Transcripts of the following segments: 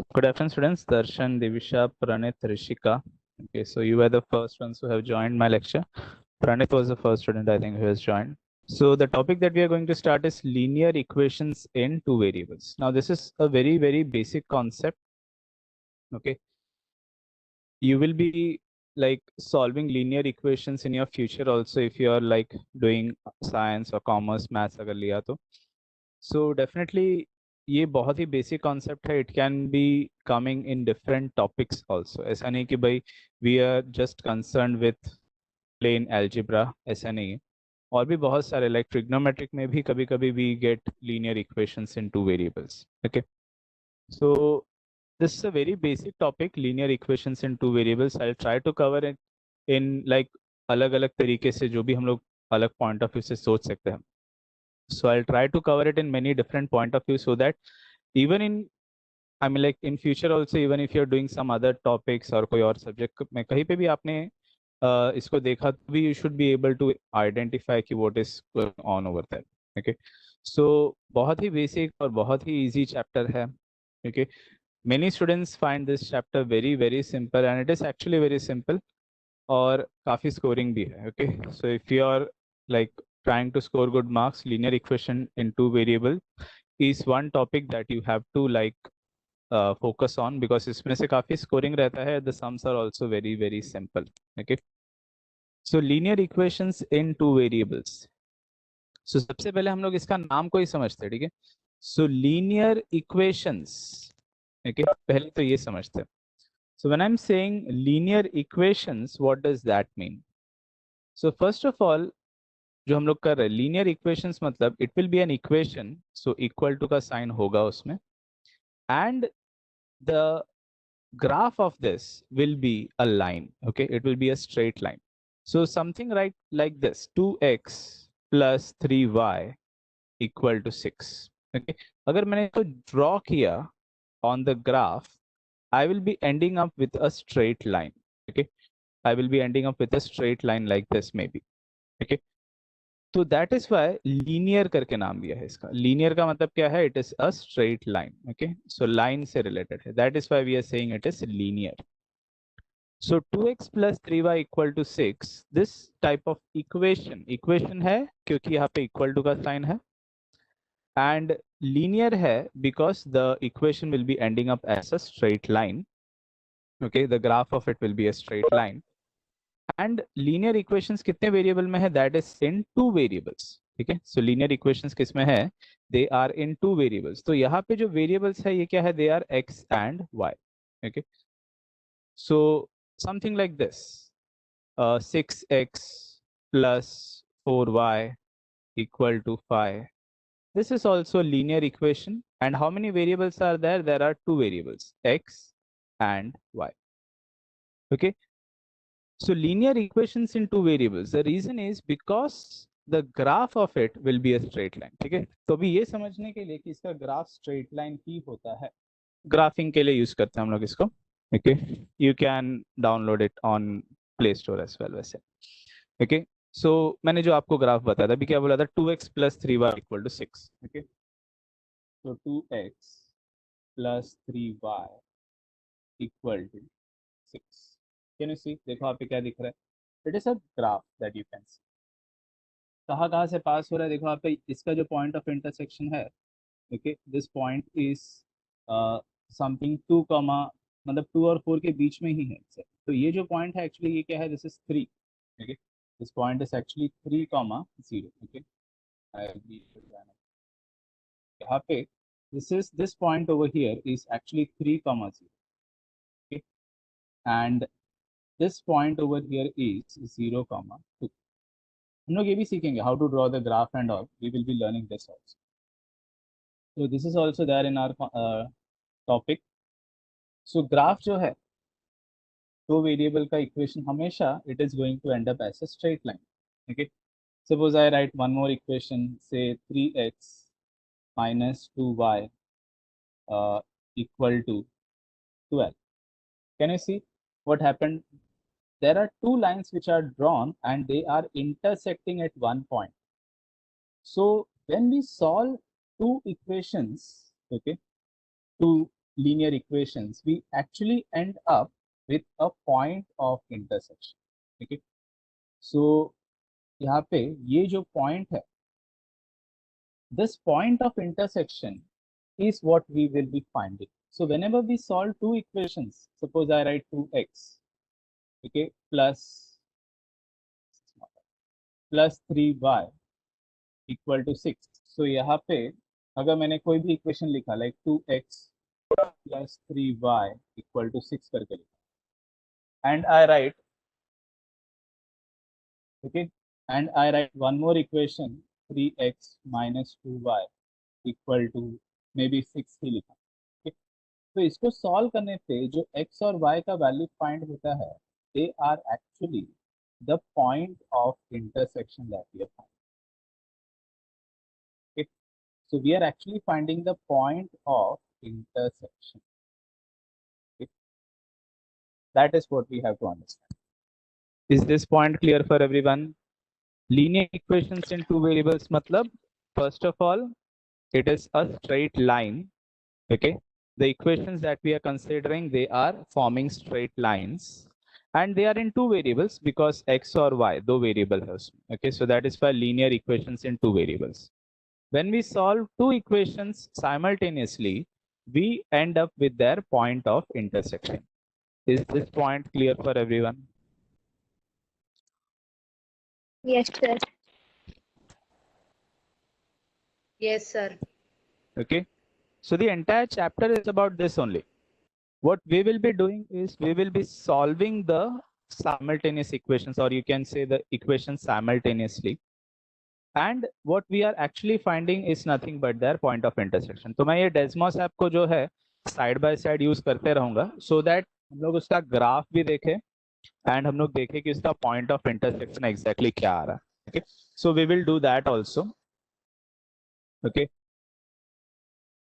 Good afternoon, students. Darshan, Divisha, Pranit, Rishika. Okay, so you were the first ones who have joined my lecture. Pranit was the first student, I think, who has joined. So the topic that we are going to start is linear equations in two variables. Now, this is a very, very basic concept. Okay, you will be like solving linear equations in your future also if you are like doing science or commerce, maths अगर लिया तो. So definitely ये बहुत ही basic concept है. It can be coming in different topics also. ऐसा नहीं कि भाई we are just concern with plain algebra, ऐसा नहीं है. और भी बहुत सारे लाइक ट्रिग्नोमेट्रिक में भी कभी कभी we get linear equations in two variables. Okay, so this is a very basic topic, linear equations in two variables. I'll try to cover it in like अलग अलग तरीके से जो भी हम लोग अलग पॉइंट ऑफ व्यू से सोच सकते हैं. So I'll try to cover it in many different point of view so that even in, I mean like in future also, even if you're doing some other topics और कोई और subject में कहीं पे भी आपने इसको देखा तो भी you should be able to identify कि what is going on over there. Okay, so बहुत ही basic और बहुत ही easy chapter है. Okay, many students find this chapter very very simple and it is actually very simple और काफी scoring भी है. Okay, so if you are like trying to score good marks, linear equation in two variable is one topic that you have to like focus on because इसमें से काफी scoring रहता है. The sums are also very very simple. Okay, so linear equations in two variables. So सबसे पहले हम लोग इसका नाम को ही समझते हैं. ठीक है, so linear equations. Okay, पहले तो ये समझते हैं. So when I'm saying linear equations, what does that mean? So first of all, जो हम लोग कर रहे हैं लीनियर इक्वेशंस मतलब it will be an equation. So equal to का साइन होगा उसमें and the graph of this will be a line. Okay, it will be a straight line. So something like this, 2x plus 3y equal to 6. Okay, अगर मैंने इसको draw किया on the graph, I will be ending up with a straight line. Okay, I will be ending up with a straight line like this maybe. Okay, तो that is Y linear करके नाम दिया है इसका. Linear का मतलब क्या है? It is a straight line. Okay, so line से रिलेटेड है. That is why we are saying it is linear. So 2x plus 3y equal to 6, this type of equation, equation है क्योंकि यहाँ पे इक्वल टू का sign है and linear है because the equation will be ending up as a straight line. Okay, the graph of it will be a straight line and linear equations कितने variable में है? That is in two variables. ठीक है, so linear equations किस में है? They are in two variables. तो यहाँ पे जो वेरिएबल्स है ये क्या है? They are x and y. Okay, so something like this, 6x plus 4y equal to 5. This is also a linear equation. And how many variables are there? There are two variables, x and y. Okay, so linear equations in two variables. The reason is because the graph of it will be a straight line. ठीक है, तो अभी ये समझने के लिए कि इसका ग्राफ स्ट्रेट लाइन ही होता है, ग्राफिंग के लिए यूज करते हैं हम लोग इसको. Okay, you can download it on Play Store as well वैसे. ओके, सो मैंने जो आपको ग्राफ बताया था अभी क्या बोला था? 2x plus 3y equal to 6. Okay, so 2x plus 3y equal to 6. Can you see? देखो आप पे क्या दिख रहा है? It is a graph that you can see. कहाँ कहाँ से पास हो रहा है? देखो आप पे इसका जो पॉइंट ऑफ इंटरसेक्शन है. Okay, this point is something 2 comma, मतलब 2 और 4 के बीच में ही है. तो ये जो पॉइंट है एक्चुअली ये क्या है? This is 3. Okay, this point is actually 3 comma 0. Okay, यहाँ पे this point over here is actually 3 comma 0. Okay, and this point over here is 0 comma 2. हम लोग ये भी सीखेंगे how to draw the graph and all. We will be learning this also. So this is also there in our topic. So graph जो है दो variable का equation हमेशा it is going to end up as a straight line. Okay, suppose I write one more equation, say 3x minus 2y equal to 12. Can you see what happened? There are two lines which are drawn and they are intersecting at one point. So when we solve two equations, okay, to linear equations, we actually end up with a point of intersection. Okay, so यहाँ पे ये जो point है, this point of intersection is what we will be finding. So whenever we solve two equations, suppose I write 2x, okay, plus 3y equal to 6. So यहाँ पे अगर मैंने कोई भी इक्वेशन लिखा like 2x plus 3y equal to 6 करके लिखा, and I write, okay, and I write one more equation 3x minus 2y equal to maybe 6 ही लिखा. Okay? तो इसको सॉल्व करने पे जो x और y का वैल्यू फाइंड होता है, they are actually the point of intersection that we are finding. Okay? So we are actually finding the point of intersection. Okay? That is what we have to understand. Is this point clear for everyone? Linear equations in two variables matlab, first of all, it is a straight line. Okay, the equations that we are considering, they are forming straight lines, and they are in two variables because x or y, दो variable है उसमें. Okay, so that is why linear equations in two variables. When we solve two equations simultaneously, we end up with their point of intersection. Is this point clear for everyone? Yes, sir. Yes, sir. Okay, so the entire chapter is about this only. What we will be doing is we will be solving the simultaneous equations, or you can say the equations simultaneously. And what we are actually finding is nothing but their point of intersection. तो मैं ये Desmos app को जो है side by side use करते रहूंगा, so that हम लोग उसका ग्राफ भी देखें and हम लोग देखें कि उसका point of intersection exactly क्या आ रहा है. Okay, so we will do that also. Okay,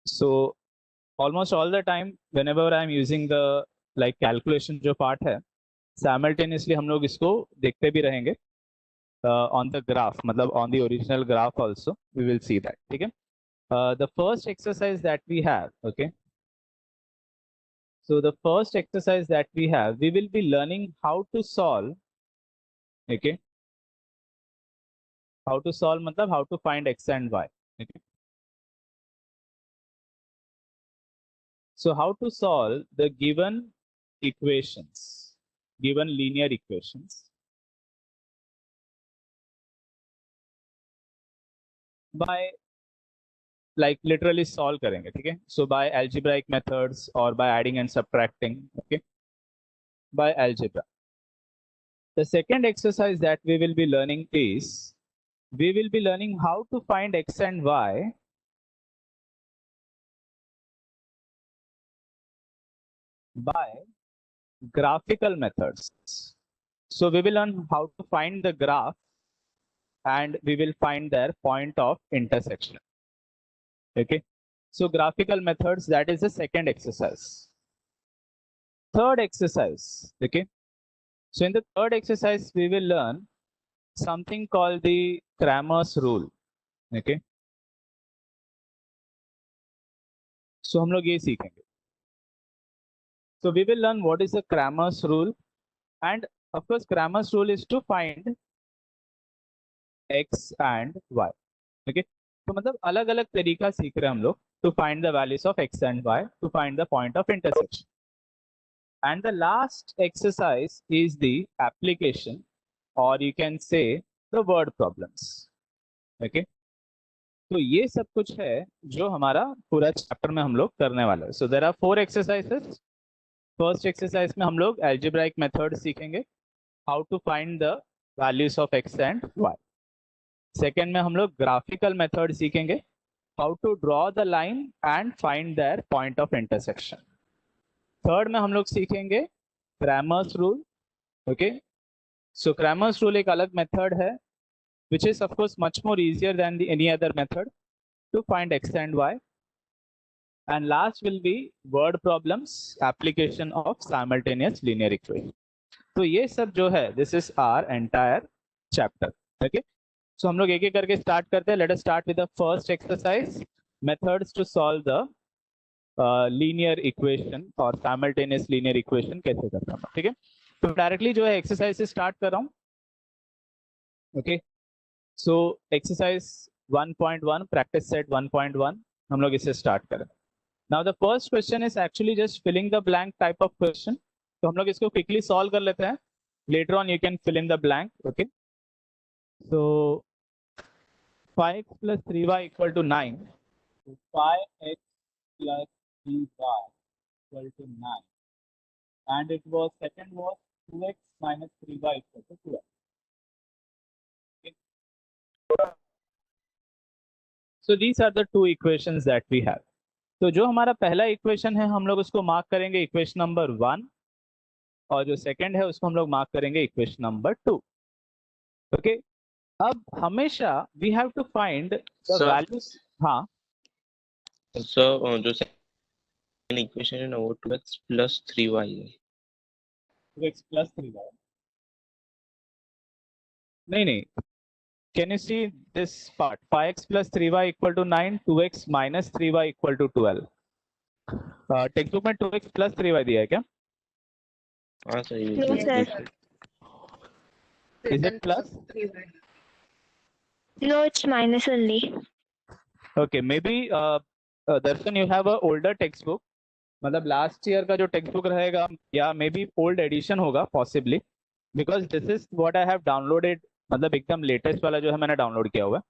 so almost all the time whenever I'm using the like calculation जो part है, simultaneously हम लोग इसको देखते भी रहेंगे on the graph, मतलब on the original graph also we will see that. ठीक है, the first exercise that we have, okay, so the first exercise that we have, we will be learning how to solve, okay, how to solve मतलब how to find x and y. Okay, so how to solve the given equations, given linear equations by like literally solve करेंगे. ठीक है, so by algebraic methods or by adding and subtracting. Okay, by algebra. The second exercise that we will be learning is we will be learning how to find x and y by graphical methods. So we will learn how to find the graph and we will find their point of intersection. Okay, so graphical methods, that is the second exercise. Third exercise, okay, so in the third exercise we will learn something called the Cramer's rule. Okay, so हम लोग ये सीखेंगे. So we will learn what is the Cramer's rule, and of course Cramer's rule is to find x and y. Okay, तो मतलब अलग अलग तरीका सीख रहे हैं हम लोग to find the values of x and y, to find the point of intersection. And the last exercise is the application, or you can say the word problems. Okay, तो ये सब कुछ है जो हमारा पूरा चैप्टर में हम लोग करने वाले हैं. So there are 4 exercises. First exercise में हम लोग algebraic मेथड सीखेंगे, how to find the values of x and y. Second में हम लोग ग्राफिकल मेथड सीखेंगे, how to draw the line and find their point of intersection. Third में हम लोग सीखेंगे Cramer's rule. Okay, so Cramer's rule एक अलग मेथड है which is of course much more easier than the any other method to find x and y. And last will be word problems, application of simultaneous linear equation. तो ये सब जो है, this is our entire chapter. Okay, so हम लोग एक एक करके start करते हैं. Let us start with the first exercise, methods to solve the linear equation और साइमल्टेनियस लीनियर इक्वेशन कैसे करना है, ठीक है। तो डायरेक्टली जो है एक्सरसाइज से स्टार्ट कर रहा हूँ। Okay, so exercise 1.1 practice set 1.1 हम लोग इसे स्टार्ट करें। Now the first question is actually just filling the blank type of question, तो हम लोग इसको क्विकली सॉल्व कर लेते हैं, later on you can fill in the blank. Okay, so 5x plus 3y equal to 9, so 5x plus 3y equal to 9, and it was second was 2x minus 3y equal to 12. Okay. So these are the two equations that we have. तो जो हमारा पहला equation है हम लोग उसको mark करेंगे equation number 1, और जो सेकंड है उसको हम लोग मार्क करेंगे इक्वेशन नंबर 2। ओके, अब हमेशा we have to find the values. हाँ सर, जो सेकंड इक्वेशन है ना वो 2x plus 3y है। 2x plus 3y नहीं, can you see this part? 5x plus 3y equal to 9, 2x minus 3y equal to 12. Text book में 2x plus 3y दिया है क्या? हाँ sir, No, sir. Is it plus? No, it's minus only. Okay, maybe Darshan, you have a older textbook, मतलब last year का जो text book रहेगा, या मे बी ओल्ड एडिशन होगा possibly, because this is what I have downloaded, मतलब एकदम latest वाला जो है मैंने डाउनलोड किया हुआ है।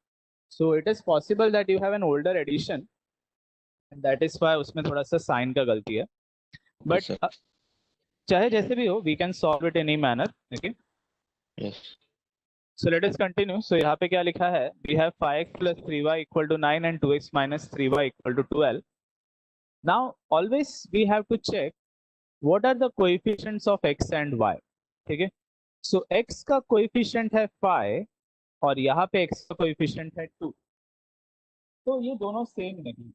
So it is possible that you have an older edition, that is why उसमें थोड़ा सा साइन का गलती है, बट चाहे जैसे भी हो we can solve it in any manner. Okay, yes. So let us continue. So यहाँ पे क्या लिखा है? We have 5x plus 3y equal to 9 and 2x minus 3y equal to 12. Now always we have to check what are the coefficients of x and y. ठीक है? So x का coefficient है 5 और यहाँ पे x का coefficient है 2. तो ये दोनों सेम नहीं।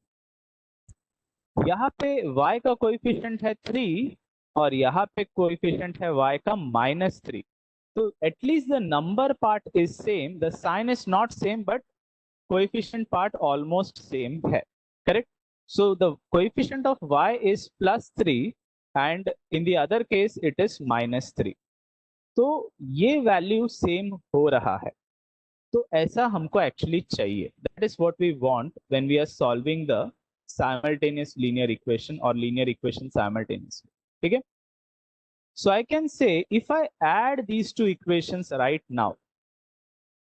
यहाँ पे y का coefficient है 3 और यहाँ पे coefficient है y का -3. So at least the number part is same, the sign is not same, but coefficient part almost same है, correct? So the coefficient of y is +3 and in the other case it is -3. तो ये value same हो रहा है, तो ऐसा हमको actually चाहिए। That is what we want when we are solving the simultaneous linear equation or linear equation simultaneously. ठीक है? So I can say if I add these two equations right now,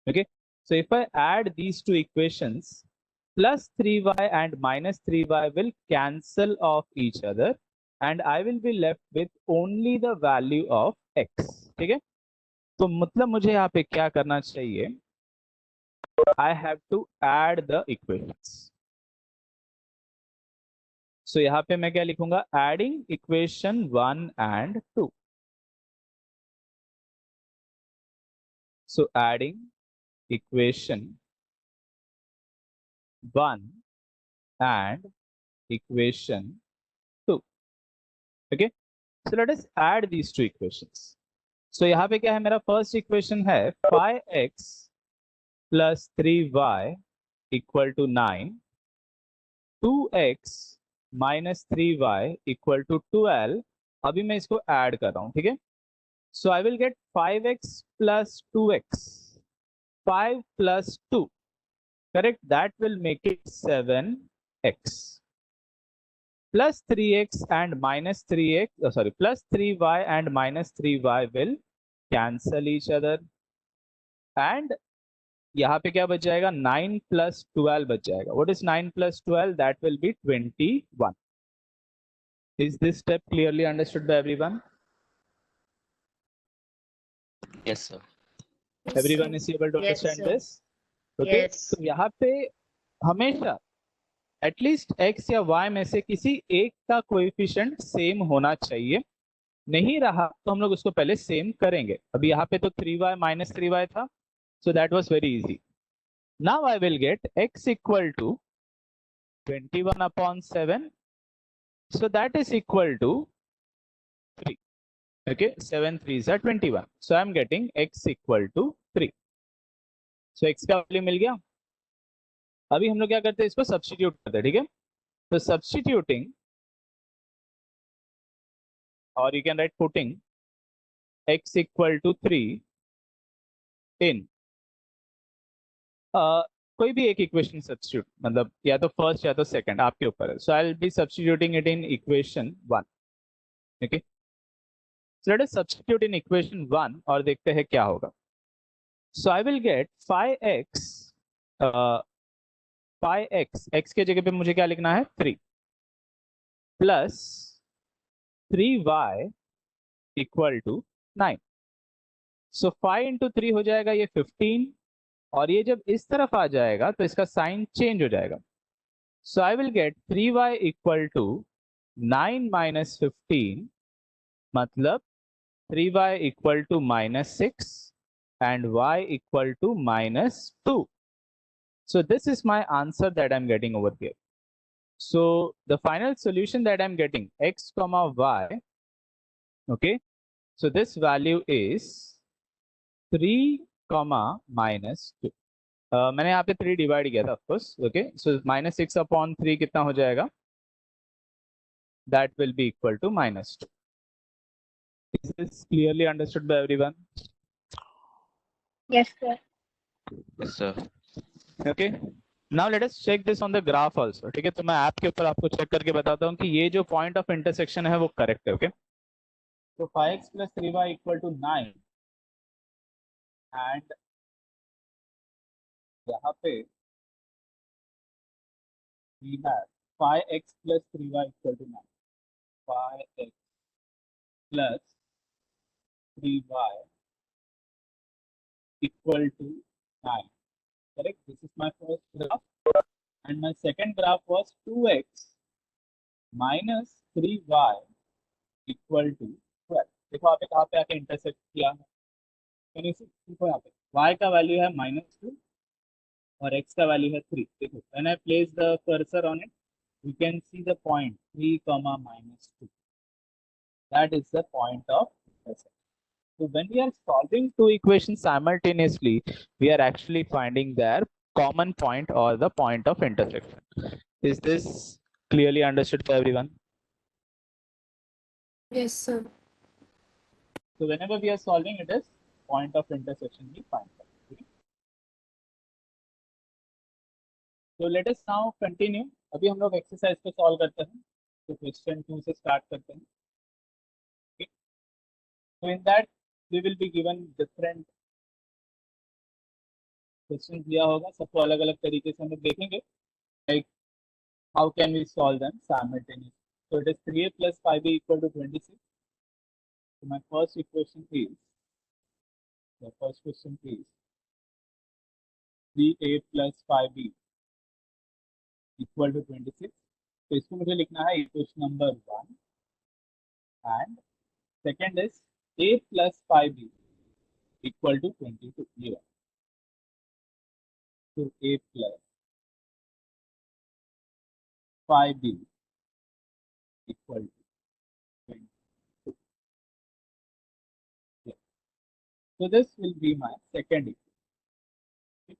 okay, so if I add these two equations, plus 3y and minus 3y will cancel off each other and I will be left with only the value of x. ठीक है? तो मतलब मुझे यहाँ पे क्या करना चाहिए? I have to add the equations. So यहाँ पे मैं क्या लिखूंगा? Adding equation 1 and 2. So adding equation 1 and equation 2. Okay, so let us add these two equations. So यहाँ पे क्या है? मेरा फर्स्ट इक्वेशन है 5x plus 3y equal to 9, 2x minus 3y equal to 12. अभी मैं इसको ऐड कर रहा हूँ, ठीक है? So I will get 5x plus 2x, 5 plus 2, correct? That will make it 7x. Plus 3x and minus 3x, plus 3y and minus 3y will cancel each other. And यहाँ पे क्या बच जाएगा? 9 plus 12 बच जाएगा. What is 9 plus 12? That will be 21. Is this step clearly understood by everyone? Yes sir. Everyone is able to Yes, understand sir. this? Okay. Yes. तो यहाँ पे हमेशा एटलीस्ट x या y में से किसी एक का कोएफिशिएंट सेम होना चाहिए। नहीं रहा तो हम लोग उसको पहले सेम करेंगे। अभी यहाँ पे तो 3y minus 3y था, so that was very easy. Now I will get x equal to 21 upon 7, so that is equal to 3. Okay, 7 3s are 21, so I am getting x equal to 3. So x का value मिल गया। अभी हम लोग क्या करते हैं? इसको substitute करते हैं, ठीक है? तो substituting or you can write putting x equal to 3 in कोई भी एक इक्वेशन सब्स्टिट्यूट, मतलब या तो फर्स्ट या तो सेकंड, आपके ऊपर है. So I will be substituting it in equation 1. Okay, so let us substitute in equation 1 और देखते हैं क्या होगा. So I will get 5x, x के जगह पे मुझे क्या लिखना है 3 plus 3y equal to 9. So 5 into 3 हो जाएगा ये 15, और ये जब इस तरफ आ जाएगा तो इसका साइन चेंज हो जाएगा. So I will get 3y equal to 9 minus 15, मतलब 3y equal to -6 and y equal to -2. So this is my answer that I'm getting over here. So the final solution that I'm getting, x comma y, okay, so this value is 3 comma -2. मैंने यहाँ पे 3 divide किया था of course. Okay, सो -6 upon 3 कितना हो जाएगा, that will be equal to -2. Is this clearly understood by everyone? Yes, sir. Yes, sir. Okay, now let us check this on the graph also. ठीक है, तो मैं ऐप के ऊपर आपको चेक करके बताता हूँ कि ये जो पॉइंट ऑफ इंटरसेक्शन है वो करेक्ट है. ओके, तो 5x plus 3y equal to 9 and यहाँ पे we have 5x plus 3y equal to 9. 5x plus 3y equal to 9. Correct? This is my first graph. And my second graph was 2x minus 3y equal to 12. देखो आप कहाँ पे आके intersect किया है. देखो यहाँ पे y का वैल्यू है -2 और x का वैल्यू है 3. देखो when I place the cursor on it, you can see the point 3 comma -2. That is the point of intersection. So when we are solving two equations simultaneously, we are actually finding their common point or the point of intersection. Is this clearly understood by everyone? Yes, sir. So whenever we are solving, it is point of intersection we find. Okay? So let us now continue. अभी हम लोग exercise को solve करते हैं. तो question 2 से start करते हैं. Okay? So in that we will be given different question दिया होगा, सबको अलग अलग तरीके से हम लोग देखेंगे. Like how can we solve them simultaneously. So it is 3a plus 5b equal to 26. So my first equation is, the first question is 3a plus 5b equal to 26. तो इसको मुझे लिखना है equation number 1 and second is a plus 5b equal to 22. ये वाला. So a plus 5b equal to 22. Yeah. So this will be my second equation.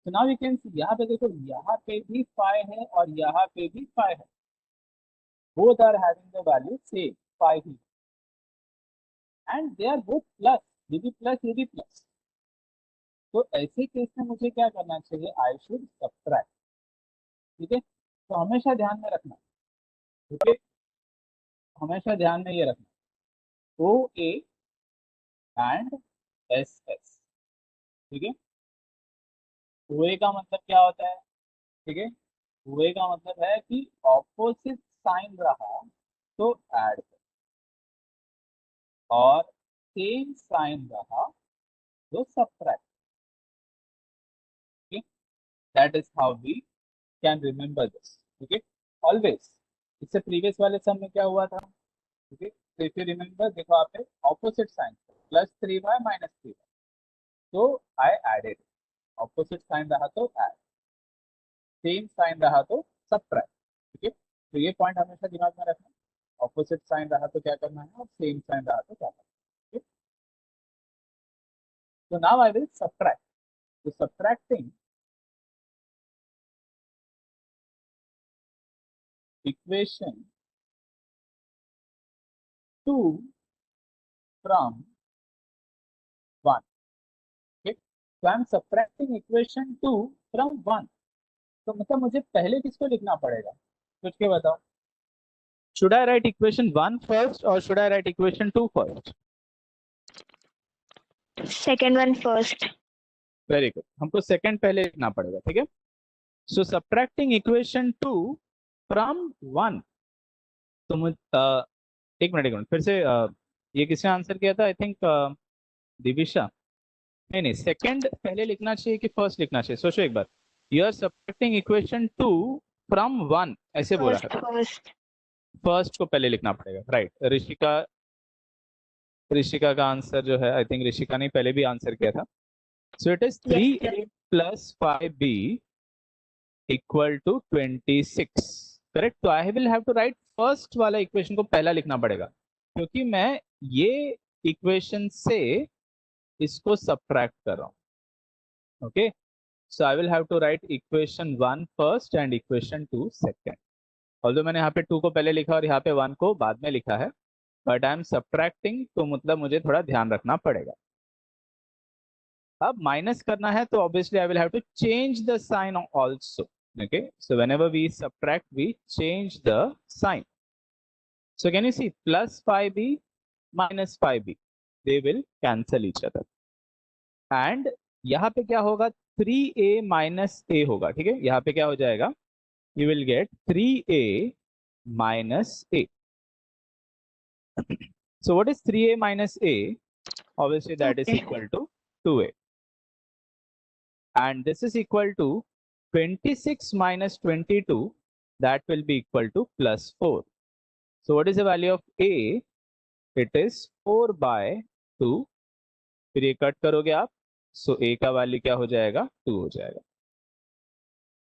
So now we can see यहाँ पे देखो, यहाँ पे भी 5 है और यहाँ पे भी 5 है. Both are having the value same 5 he, and they are both plus. ये भी प्लस, ये भी प्लस. तो ऐसे केस में मुझे क्या करना चाहिए, आई शुड सब्ट्रैक्ट. ठीक है, तो हमेशा ध्यान में रखना. ठीक है, हमेशा ध्यान में ये रखना, ओ ए एंड एस एस. ठीक है, ओ ए का मतलब क्या होता है. ठीक है, ओ ए का मतलब है कि ऑपोजिट साइन रहा तो ऐड कर, और सेम साइन रहा तो सब्ट्रैक्ट. ठीक है, that is how we can remember this. ठीक है, ऑलवेज. इससे प्रीवियस वाले सम में क्या हुआ था. ठीक है, तो इफ यू रिमेंबर, देखो आप opposite sign plus 3y minus 3y, तो आई एडेड. ऑपोजिट साइन रहा तो ऐड, सेम साइन रहा तो सब्ट्रैक्ट. ठीक है, तो ये पॉइंट हमेशा दिमाग में रखना. ऑपोजिट साइन रहा तो क्या करना है और सेम साइन रहा तो क्या करना है. तो नाउ आई विल सब्ट्रैक्ट. तो subtracting equation 2 from 1. Okay, so I am subtracting equation 2 from 1. तो मतलब मुझे पहले किसको लिखना पड़ेगा, सोच के बताओ. Should I write equation 1 first or should I write equation 2 first? Second one first. Very good, हमको सेकंड पहले लिखना पड़ेगा. ठीक है, सो सब्ट्रैक्टिंग इक्वेशन 2 फ्रॉम 1. तो मुझे एक मिनट फिर से ये किसने आंसर किया था? I think Divisha. नहीं, सेकंड पहले लिखना चाहिए कि फर्स्ट लिखना चाहिए? सोचो एक बार. You are subtracting equation 2 from 1 ऐसे बोला है. फर्स्ट को पहले लिखना पड़ेगा, राइट. ऋषिका का आंसर जो है, आई थिंक ऋषिका ने पहले भी आंसर किया था. So it is 3a plus 5b equal to 26. Correct. तो I will have to write first वाला इक्वेशन को पहला लिखना पड़ेगा, क्योंकि मैं ये इक्वेशन से इसको सब्ट्रैक्ट कर रहा हूँ. Okay, so I will have to write equation 1 first and equation 2 second. Although मैंने यहाँ पे 2 को पहले लिखा और यहाँ पे 1 को बाद में लिखा है, बट आई एम सब्ट्रैक्टिंग, तो मतलब मुझे थोड़ा ध्यान रखना पड़ेगा. अब माइनस करना है तो obviously I will have to change the sign also. Okay, so whenever we subtract we change the sign. So can you see plus 5b minus 5b, they will cancel each other. And यहाँ पे क्या होगा? 3a minus a होगा. ठीक है, यहाँ पे क्या हो जाएगा? You will gate 3a minus a. So what is 3a minus a? Obviously that is equal to 2a. And this is equal to 26 minus 22. That will be equal to plus 4. So what is the value of a? It is 4 by 2. फिर ये cut करोगे आप, so a का value क्या हो जाएगा? 2 हो जाएगा.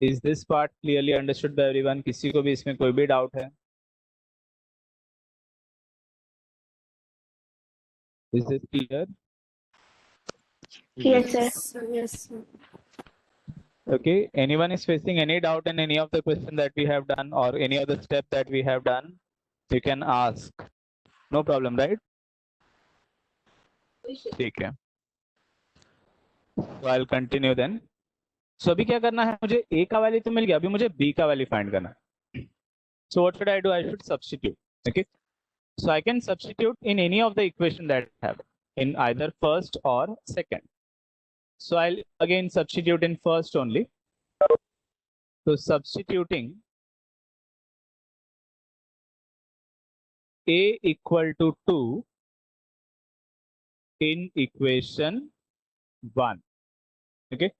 Is this part clearly understood by everyone? किसी को भी इसमें कोई भी डाउट है? Is this clear? Yes, sir. Yes, sir. Okay, anyone is facing any doubt in any of the question that we have done or any other step that we have done, you can ask. No problem, right? ठीक है. So I'll continue then. So अभी क्या करना है? मुझे a का value तो मिल गया, अभी मुझे b का वैल्यू फाइंड करना है. So what should I do? I should substitute. Okay. So I can substitute in any of the equation that I have, in either first or second. So I'll again substitute in first only. So substituting a equal to 2 in equation 1. Okay.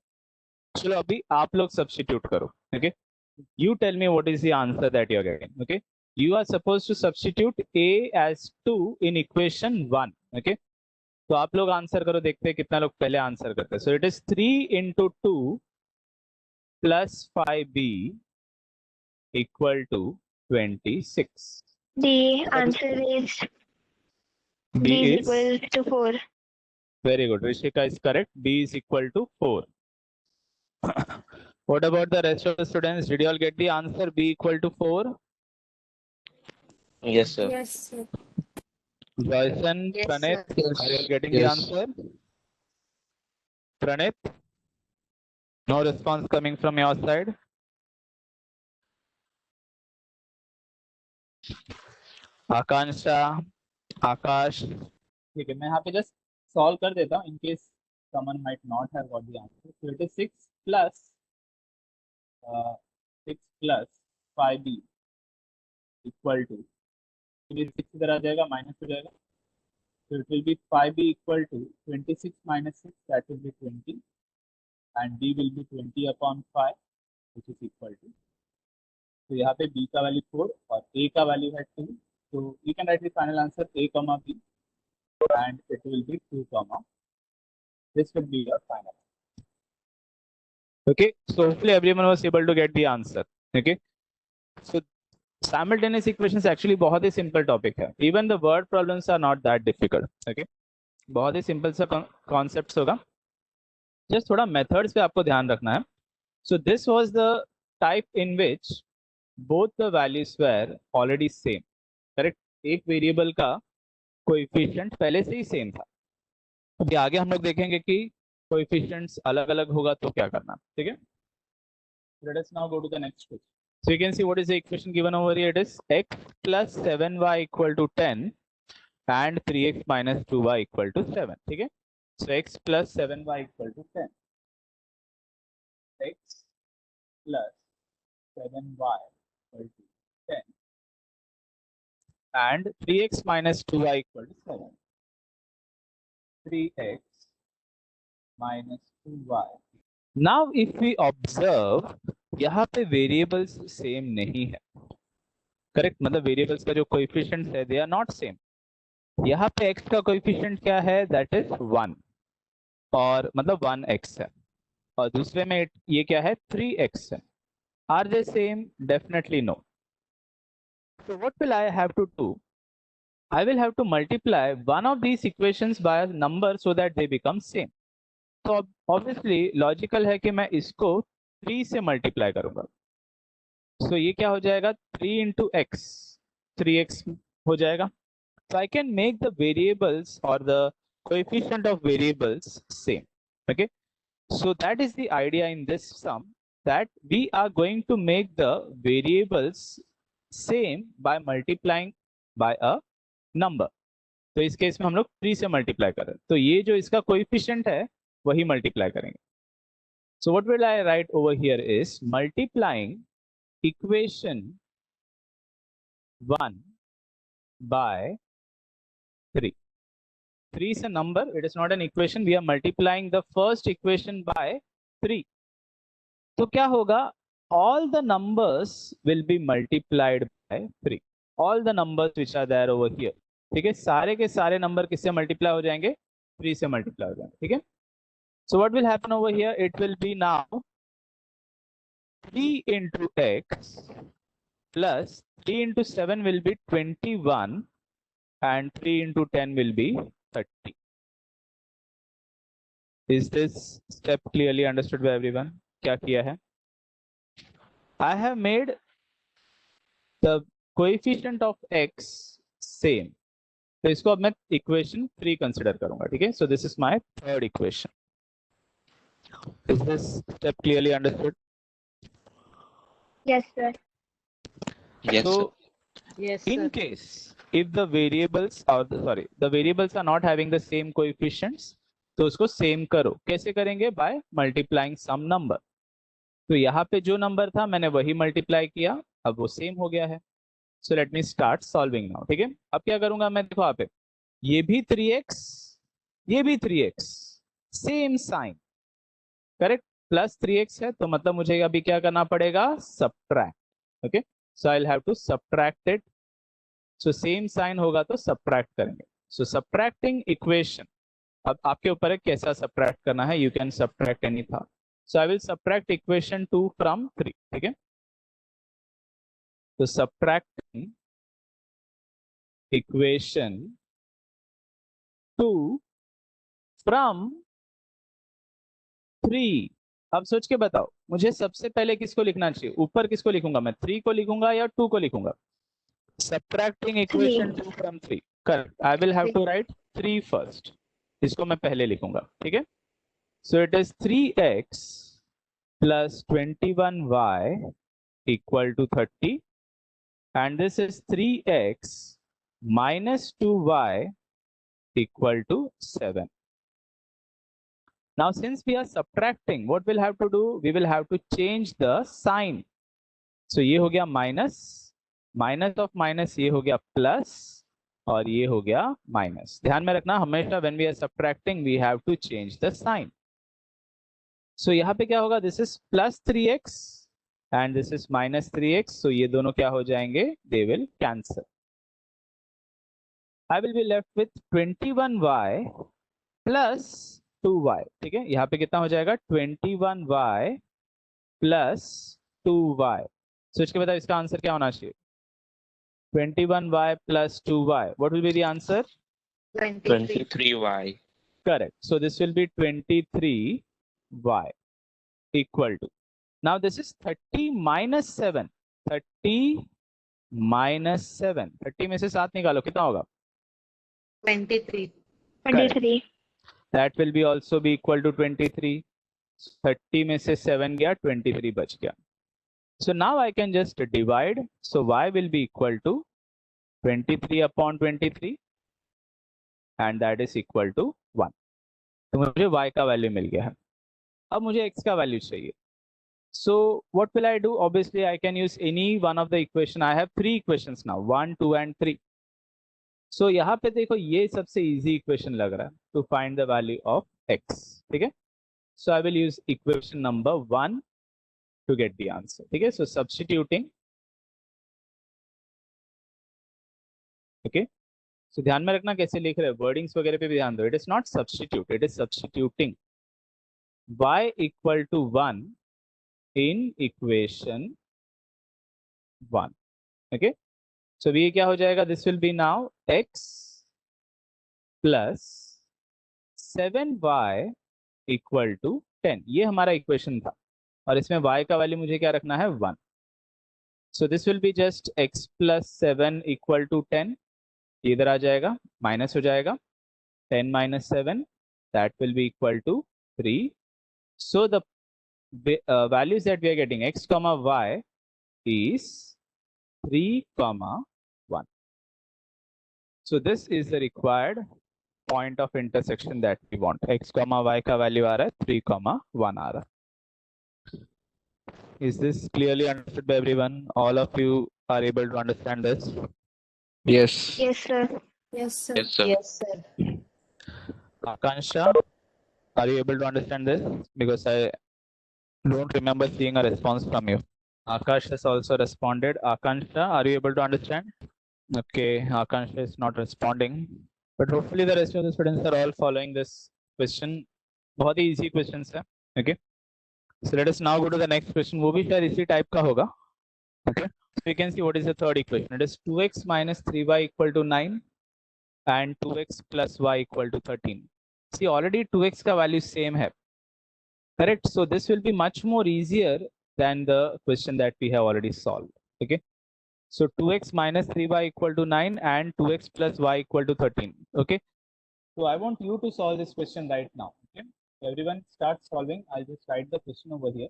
चलो अभी आप लोग substitute करो. Okay. You tell me what is the answer that you are getting. Okay. You are supposed to substitute a as 2 in equation 1. Okay. तो आप लोग answer करो, देखते हैं कितना लोग पहले आंसर करते हैं. सो it is 3 into 2 plus 5b equal to 26. The answer is b b is is equal to 4. very good. Rishika is correct. b is equal to 4. What about the rest of the students? Did you all get the answer b equal to 4? Yes, sir. Yes, sir. Joyson, Yes, Pranit, sir. are you all getting the Yes. answer? Pranit? No response coming from your side? आकांक्षा, आकाश. ठीक है, मैं यहाँ पे just solve कर देता हूँ in case someone might not have got the answer. So it is 6 plus 5b equal to, ये 6 इधर आ जाएगा, माइनस हो जाएगा. So it will be 5b equal to 26 minus 6, that will be 20, and b will be 20 upon 5, which is equal to. तो यहाँ पे b का value 4 और a का वैल्यू है 2. So you can write the final answer a comma b, and it will be 2 comma. This will be your final. Okay, so hopefully everyone was able to get the answer. Okay, so simultaneous equations actually बहुत ही simple topic है. Even the word problems are not that difficult. Okay, बहुत ही simple सा concepts होगा. Just थोड़ा methods पे आपको ध्यान रखना है. So this was the type in which both the values were already same. Correct? एक variable का कोएफिशिएंट पहले से ही सेम था। अभी आगे हम लोग देखेंगे कि कोएफिशिएंट्स अलग अलग होगा तो क्या करना, ठीक है। Let us now go to the next question. So you can see what is the equation given over here. It is x plus 7y equal to 10 and 3x minus 2y equal to 7. ठीक है, so x plus 7y equal to 10. x plus 7y equal to 10 and 3x minus 2y equal to 7. 3x minus 2y. Now if we observe, यहाँ पे variables same नहीं है, correct, मतलब variables का जो coefficients है दे आर नॉट सेम। यहाँ पे x का कोएफिशिएंट क्या है, दैट इज 1, और मतलब 1x है, और दूसरे में ये क्या है 3x है। Are they same? Definitely no. So what will I have to do? I will have to multiply one of these equations by a number so that they become same. तो obviously logical है कि मैं इसको 3 से multiply करूंगा। So ये क्या हो जाएगा, 3 into x, 3x हो जाएगा। So I can make the variables or the coefficient of variables same. Okay, so that is the idea in this sum, that we are going to make the variables same by multiplying by a number. तो इस case में हम लोग 3 से multiply कर रहे हैं, तो ये जो इसका कोएफिशिएंट है वही मल्टीप्लाई करेंगे। So what will I write over here is multiplying equation 1 by 3. 3 is a number, it is not an equation. We are multiplying the first equation by 3. तो क्या होगा, all the numbers will be multiplied by 3. All the numbers which are there over here. ठीक है, सारे के सारे number किससे multiply हो जाएंगे, 3 से मल्टीप्लाई हो जाएंगे। ठीक है, so what will happen over here, it will be now 3 into x plus 3 into 7 will be 21 and 3 into 10 will be 30. Is this step clearly understood by everyone? क्या किया है, I have made the coefficient of x same. तो इसको अब मैं equation 3 consider करूंगा। ठीक है, so this is my third equation. Is this step clearly understood? Yes, sir. Yes, So sir. Yes, in sir. case if the variables the variables are not having the same coefficients, तो उसको same करो। कैसे करेंगे, by multiplying some number. तो यहाँ पे जो number था मैंने वही मल्टीप्लाई किया, अब वो सेम हो गया है। So let me start solving now. ठीक है, अब क्या करूंगा मैं, देखो यहाँ पे ये भी 3x, ये भी 3x, same sign, correct, plus 3x है, तो मतलब मुझे अभी क्या करना पड़ेगा, subtract. Okay, so I will have to subtract it. So same sign होगा तो सब्ट्रैक्ट करेंगे। सो सब्ट्रैक्टिंग इक्वेशन, अब आपके ऊपर है कैसा सब्ट्रैक्ट करना है, यू कैन सब्ट्रैक्ट एनी था। So I will subtract equation 2 from 3। ठीक है, तो सब्ट्रैक्टिंग इक्वेशन 2 फ्रॉम 3। अब सोच के बताओ मुझे सबसे पहले किसको लिखना चाहिए, ऊपर किसको लिखूंगा मैं, 3 को लिखूंगा या 2 को लिखूंगा। Subtracting equation 2 from 3, correct, I will have to write 3 first, इसको मैं पहले लिखूंगा। ठीक है, so it is 3x plus 21y equal to 30, and this is 3x minus 2y equal to 7. Now since we are subtracting, what we'll have to do, we will have to change the sign. So ये हो गया minus, minus of minus ये हो गया plus, और ये हो गया माइनस। ध्यान में रखना हमेशा when we are subtracting we have to change the sign. So यहाँ पे क्या होगा, this is plus 3x and this is minus 3x, सो ये दोनों क्या हो जाएंगे, दे will cancel. I will be left with 21y plus 2y। ठीक है, यहाँ पे कितना हो जाएगा, 21y प्लस 2y। सोच के बताओ इसका आंसर क्या होना चाहिए, 21y plus 2y, what will be the answer, 23y. correct, so this will be 23y equal to, now this is 30 minus 7, 30 minus 7, 30 में से 7 निकालो कितना होगा, 23. 23. That will be also be equal to 23. 30 में से 7 गया, 23 बच गया. So now I can just divide. So y will be equal to 23 upon 23 and that is equal to 1. तो मुझे y का वैल्यू मिल गया है. अब मुझे x का वैल्यू चाहिए. So what will I do? Obviously I can use any one of the equation. I have 3 equations now, 1, 2 and 3. So यहाँ पे देखो ये सबसे easy equation लग रहा है to find the value of x. ठीक है? So I will use equation number 1 to get the answer. ठीक है? So substituting. Okay. So ध्यान में रखना कैसे लिख रहे हैं, वर्डिंग्स वगैरह पे भी ध्यान दो. It is not substitute, it is substituting. Y equal to 1 in equation 1. Okay. So ये क्या हो जाएगा? This will be now x plus 7y equal to 10. ये हमारा इक्वेशन था और इसमें y का वैल्यू मुझे क्या रखना है? 1. So this will be just x plus 7 equal to 10. इधर आ जाएगा, माइनस हो जाएगा. 10 minus 7 that will be equal to 3. So the values that we are getting, x comma y is 3 comma 1. So this is the required point of intersection that we want. X comma y का value आ रहा है 3 comma 1 आ रहा है. Is this clearly understood by everyone? All of you are able to understand this? Yes. Yes, sir. Yes, sir. Yes, sir. Yes, sir. Akansha, are you able to understand this? Because I don't remember seeing a response from you. Akash has also responded. Akansha, are you able to understand? Okay, Akansha is not responding. But hopefully the rest of the students are all following this question. बहुत ही easy questions है. Okay. So let us now go to the next question. वो भी शायद इसी type का होगा. Okay. So you can see what is the third equation. It is 2x minus 3y equal to 9 and 2x plus y equal to 13. See, already 2x का value same है. Correct. So this will be much more easier than the question that we have already solved. Okay. So 2x minus 3y equal to 9 and 2x plus y equal to 13. Okay. So I want you to solve this question right now. Okay. So everyone start solving. I'll just write the question over here.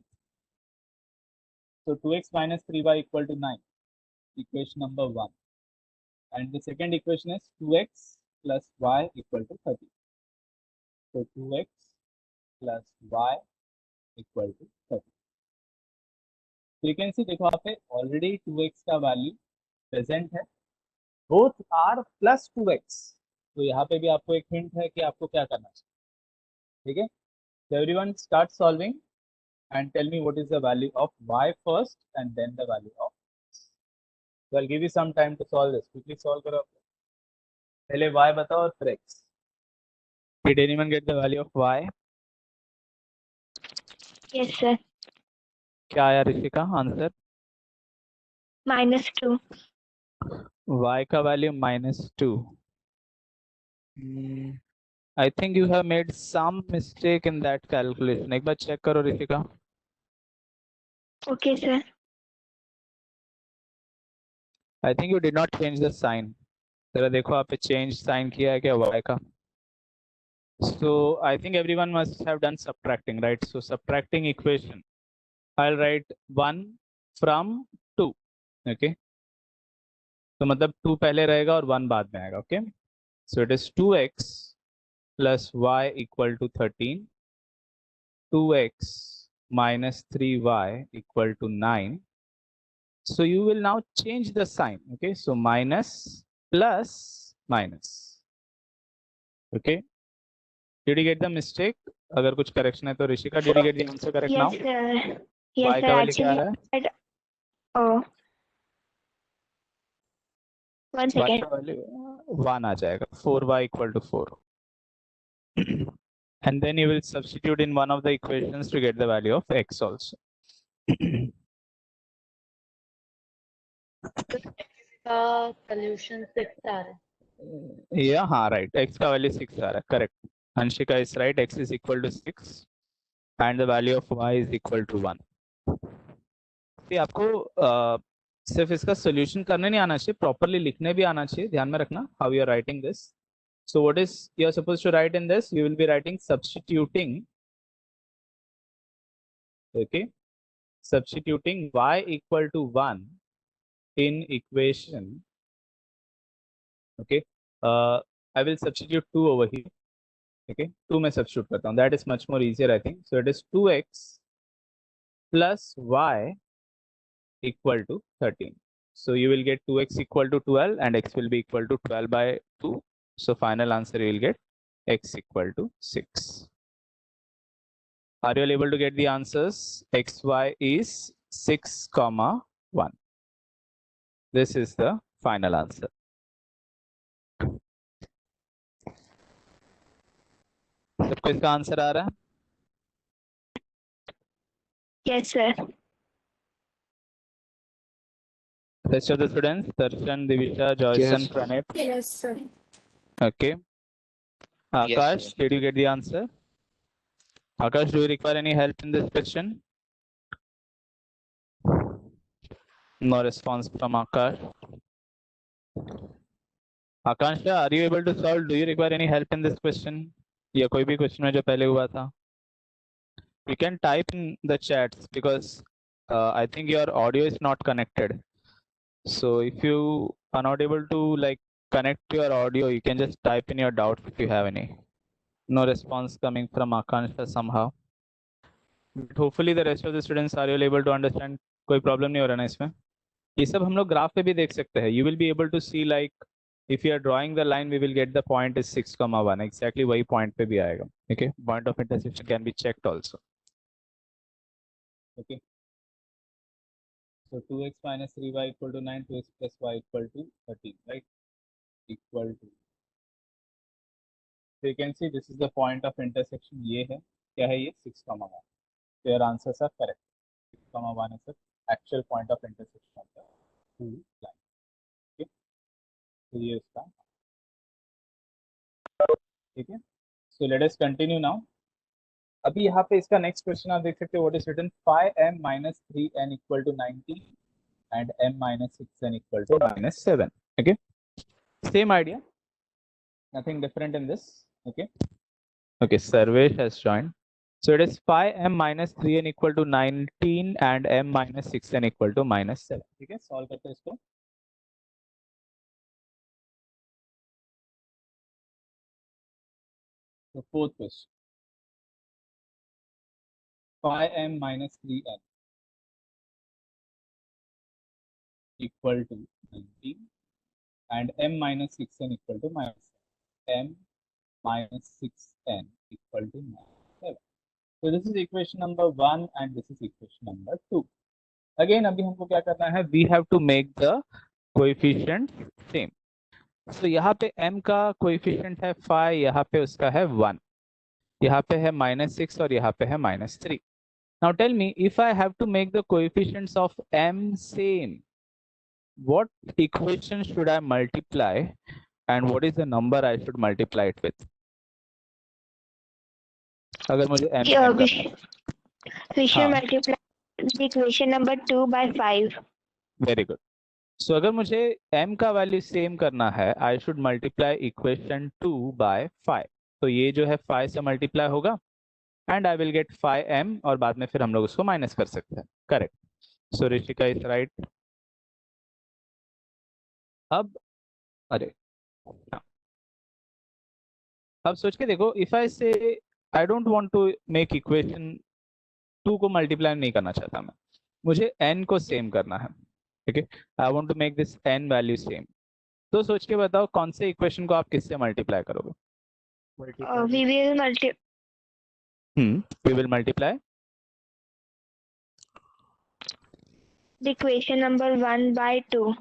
So 2x minus 3y equal to 9. Equation number 1. And the second equation is 2x plus y equal to 13. So 2x plus y equal to 13. So you can see देखो यहाँ पे already 2x का value present है. Both are plus 2x. तो यहाँ पे भी आपको एक hint है कि आपको क्या करना चाहिए. ठीक है? So everyone start solving and tell me what is the value of y first and then the value of x. So I'll give you some time to solve this. Quickly solve करो. पहले y बताओ और फिर x. Did anyone get the value of y? Yes, sir. क्या आया Rishika answer? -2. Y का value -2. I think you have made some mistake in that calculation. एक बार check करो Rishika. Okay, sir. I think you did not change the sign. जरा देखो आप पे change sign किया है क्या y का? So I think everyone must have done subtracting, right? So subtracting equation. I'll write 1 from 2. Okay. तो मतलब 2 पहले रहेगा और 1 बाद में आएगा. Okay. So it is 2x plus y equal to 13. 2x minus 3y equal to 9. So you will now change the sign. Okay. So minus plus minus. Okay. Did you get the mistake? अगर कुछ correction है तो Rishika, did you get the answer correct now? Yes, sir. Yes, Y sir. का value क्या आ रहा Actually, है? oh. One Y second. का value 1 आ जाएगा. 4y equal to 4. And then you will substitute in one of the equations to get the value of x also. Solution 6 आ रहा है. Yeah, हाँ, right. X का value 6 आ रहा है. Correct. Anshika is right. X is equal to 6 and the value of y is equal to 1. See, आपको सिर्फ इसका solution करने नहीं आना चाहिए, properly लिखने भी आना चाहिए. ध्यान में रखना how you are writing this. So what is you're supposed to write in this? You will be writing substituting. Okay, substituting y equal to 1 in equation. Okay, I will substitute 2 over here. Okay, 2 में substitute करता हूँ. That is much more easier, I think. So it is 2x plus y equal to 13. So you will get 2x equal to 12 and x will be equal to 12 by 2. So final answer you will get x equal to 6. Are you all able to get the answers? Xy is 6, 1. This is the final answer. सबको इसका answer आ रहा है? Yes, sir. Rest of the students, Darshan, Divisha, Joyson, Yes. Pranit. Yes, sir. Okay. Akash, sir. did you get the answer? Akash, do you require any help in this question? No response from Akash. Akansha, are you able to solve? Do you require any help in this question? या कोई भी question है जो पहले हुआ था? You can type in the chats because I think your audio is not connected. So if you are not able to like connect your audio, you can just type in your doubts if you have any. No response coming from Akansha somehow. But hopefully the rest of the students are you able to understand. कोई problem नहीं हो रहा ना इसमें. ये सब हम लोग ग्राफ पे भी देख सकते हैं. You will be able to see like if you are drawing the line, we will get the point is 6, 1. Exactly वही point पे भी आएगा. Okay, point of intersection can be checked also. Okay. So 2x minus 3y equal to 9, 2x plus y equal to 13, right? Equal to. So you can see this is the point of intersection. ये है क्या है ये 6, 1. So your answers are correct. 6, 1 is the actual point of intersection of the two lines. Okay. So ये इसका ठीक है. So let us continue now. अभी यहाँ पे इसका नेक्स्ट क्वेश्चन आप देख सकते हो. What is written 5m minus 3n equal to 19 and m minus 6n equal to minus 7. Okay, same idea, nothing different in this. Okay, okay, Sarvesh has joined. So it is 5m minus 3n equal to 19 and m minus 6n equal to minus 7. ठीक है, solve करते हैं इसको. So fourth question, 5m minus 3n equal to 19 and m minus 6n equal to minus 7. m minus 6n equal to minus 7. So this is equation number 1 and this is equation number 2. Again अभी हमको क्या करना है? We have to make the coefficient same. So यहाँ पे m का coefficient है 5, यहाँ पे उसका है 1, यहाँ पे है -6 और यहाँ पे है -3. Now tell me, if I have to make the coefficients of m same, what equation should I multiply and what is the number I should multiply it with? अगर मुझे m Yeah, same करना है. we should हाँ. multiply the equation number 2 by 5. Very good. So अगर मुझे m का value same करना है, I should multiply equation 2 by 5. तो ये जो है 5 से मल्टीप्लाई होगा and I will get 5m और बाद में फिर हम लोग उसको माइनस कर सकते हैं. Correct. So Rishika is right. अब अरे हाँ. अब सोच के देखो, if I say I don't want to make equation 2 को मल्टीप्लाई नहीं करना चाहता मैं, मुझे n को सेम करना है. ठीक है, I want to make this n value same. तो सोच के बताओ कौन से इक्वेशन को आप किससे मल्टीप्लाई करोगे? We will We will multiply multiply the equation number 1 by 2.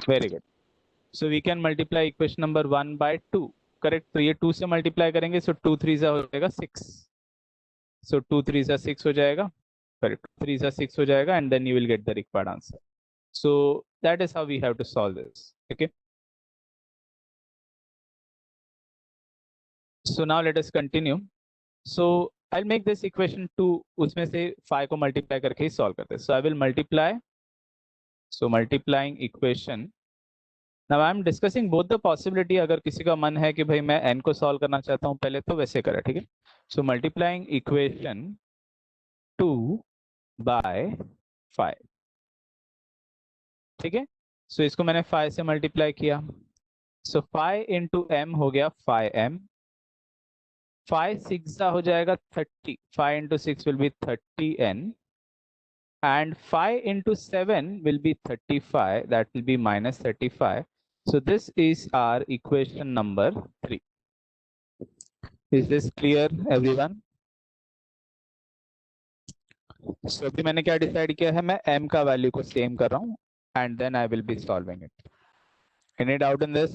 very good. So we can multiply equation number 1 by 2. Correct. तो ये 2 से मल्टीप्लाई करेंगे, सो 2 3 हो जाएगा 6. सो 2 3 6 हो जाएगा. करेक्ट, 3 6 हो जाएगा and then you will get the required answer. So that is how we have to solve this. Okay, so now let us continue. So I will make this equation 2, उसमें से 5 को मल्टीप्लाई करके ही solve करते हैं. So I will multiply, so multiplying equation now I am discussing both the possibility. अगर किसी का मन है कि भाई मैं n को सॉल्व करना चाहता हूँ पहले, तो वैसे करें, ठीक है. सो मल्टीप्लाइंग इक्वेशन 2 बाय 5, ठीक है. सो इसको मैंने 5 से मल्टीप्लाई किया. सो 5 इंटू m हो गया 5m. 5 6 हो जाएगा 30. 5 into 6 will be 30n. And 5 into 7 will be 35. That will be minus 35. So this is our equation number 3. Is this clear, everyone? So अभी मैंने क्या डिसाइड किया है, मैं m का वैल्यू को सेम कर रहा हूँ and then I will be solving it. Any doubt in this?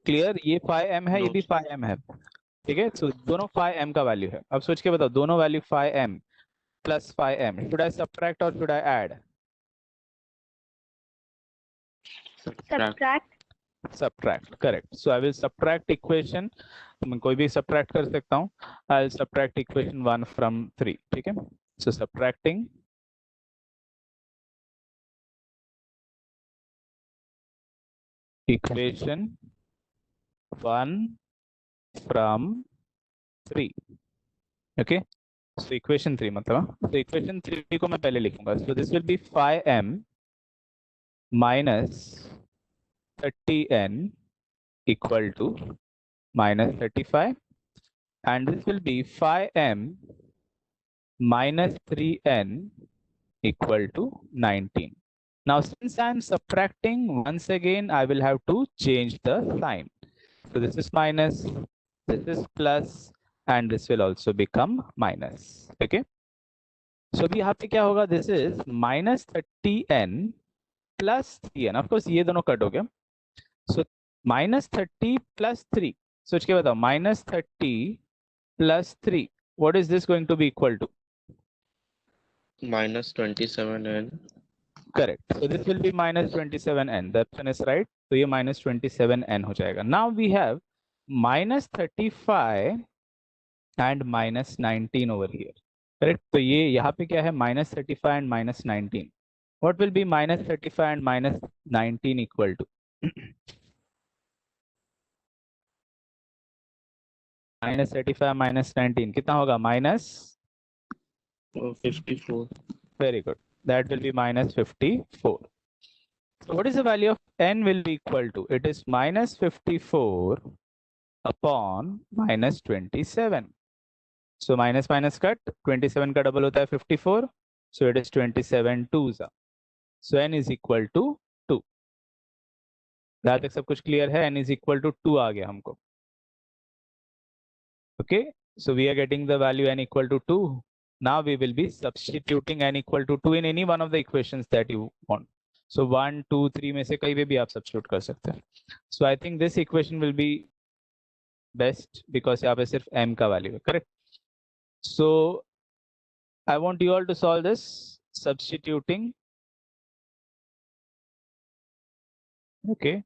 Clear? ये 5m है, ये No, भी sir. 5m है, ठीक है. So दोनों 5m का वैल्यू है. अब सोच के बताओ, दोनों value 5m plus 5m. Should I subtract or should I add? Subtract. Subtract, correct. So I will subtract equation, मैं कोई भी subtract कर सकता हूँ. I'll subtract equation 1 from 3, ठीक है. So subtracting equation 1 from 3, okay. So equation 3 मतलब, so equation 3 को मैं पहले लिखूंगा. So this will be 5m minus 30n equal to minus 35, and this will be 5m minus 3n equal to 19. Now, since I am subtracting, once again, I will have to change the sign. So this is minus, this is plus, and this will also become minus, okay? So अभी यहाँ पे क्या होगा, this is minus 30n plus 3n. Of course, ये दोनों cut हो गया. So minus 30 plus 3. सोच के बताओ, minus 30 plus 3. What is this going to be equal to? Minus 27n. Correct. So this will be minus 27n. The option is right. So ये minus 27n हो जाएगा. Now we have minus 35 and minus 19 over here. Correct. तो ये यहाँ पे क्या है, minus 35 and minus 19. What will be minus 35 and minus 19 equal to? Minus 35 minus 19 कितना होगा? Minus 54. Very good. That will be minus 54. So what is the value of n will be equal to? It is minus 54 upon minus 27. So minus minus cut, 27 का double होता है 54. So it is 27 twos. So n is equal to 2. यहाँ तक सब कुछ clear है? n is equal to 2 आ गया हमको. Okay. So we are getting the value n equal to 2. Now we will be substituting n equal to 2 in any one of the equations that you want. So 1, 2, 3 में से कहीं पे भी आप substitute कर सकते हैं. So I think this equation will be best because यहाँ पे सिर्फ m का value है, correct? So I want you all to solve this substituting. Okay.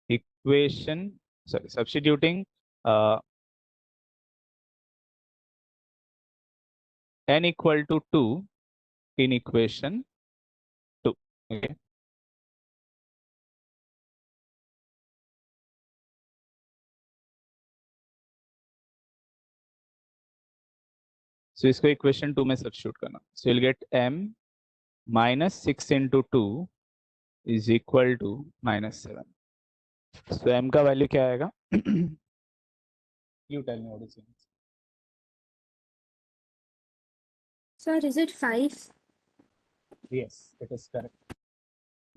Equation, sorry, substituting n equal to 2 in equation 2. Okay. So इसको equation 2 में substitute करना. So you'll get m minus 6 into 2 is equal to minus 7. So m का value क्या आएगा? You tell me what is it. Sir, is it 5? Yes, it is correct.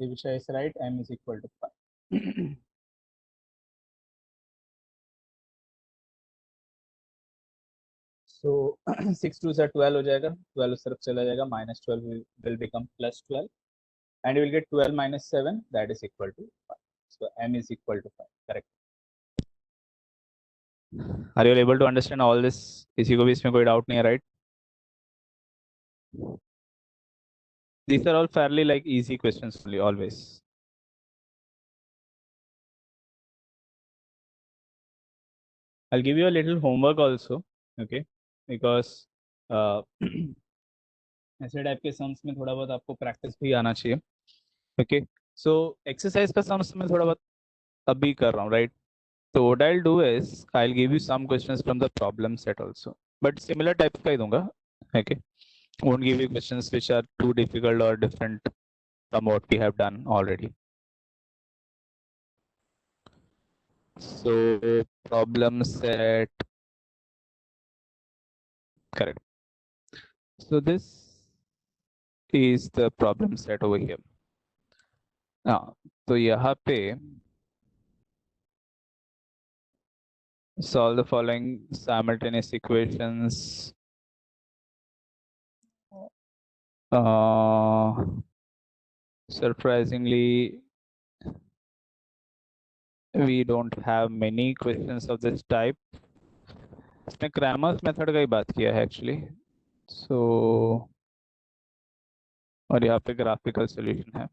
Divisha is right. M is equal to 5. So 6 2s are 12 हो जाएगा. 12 उस तरफ चला जाएगा. Minus 12 will become plus 12. And you will get 12 minus 7. That is equal to 5. So M is equal to 5. Correct. Are you able to understand all this? किसी को भी इसमें कोई doubt नहीं है, right? These are all fairly like easy questions only, always. I'll give you a little homework also, okay? Because ऐसे type के sums में थोड़ा बहुत आपको प्रैक्टिस भी आना चाहिए, okay? So exercise का sums मैं थोड़ा बहुत अभी कर रहा हूँ, right? So what I'll do is I'll give you some questions from the problem set also, but similar type का ही दूंगा, okay? Won't give you questions which are too difficult or different from what we have done already. So problem set, correct. So this is the problem set over here. तो यहाँ पे solve the following simultaneous equations. Surprisingly, we don't have many questions of this type. इसमें Cramer's method का ही बात किया है actually. सो और यहाँ पे ग्राफिकल सॉल्यूशन है.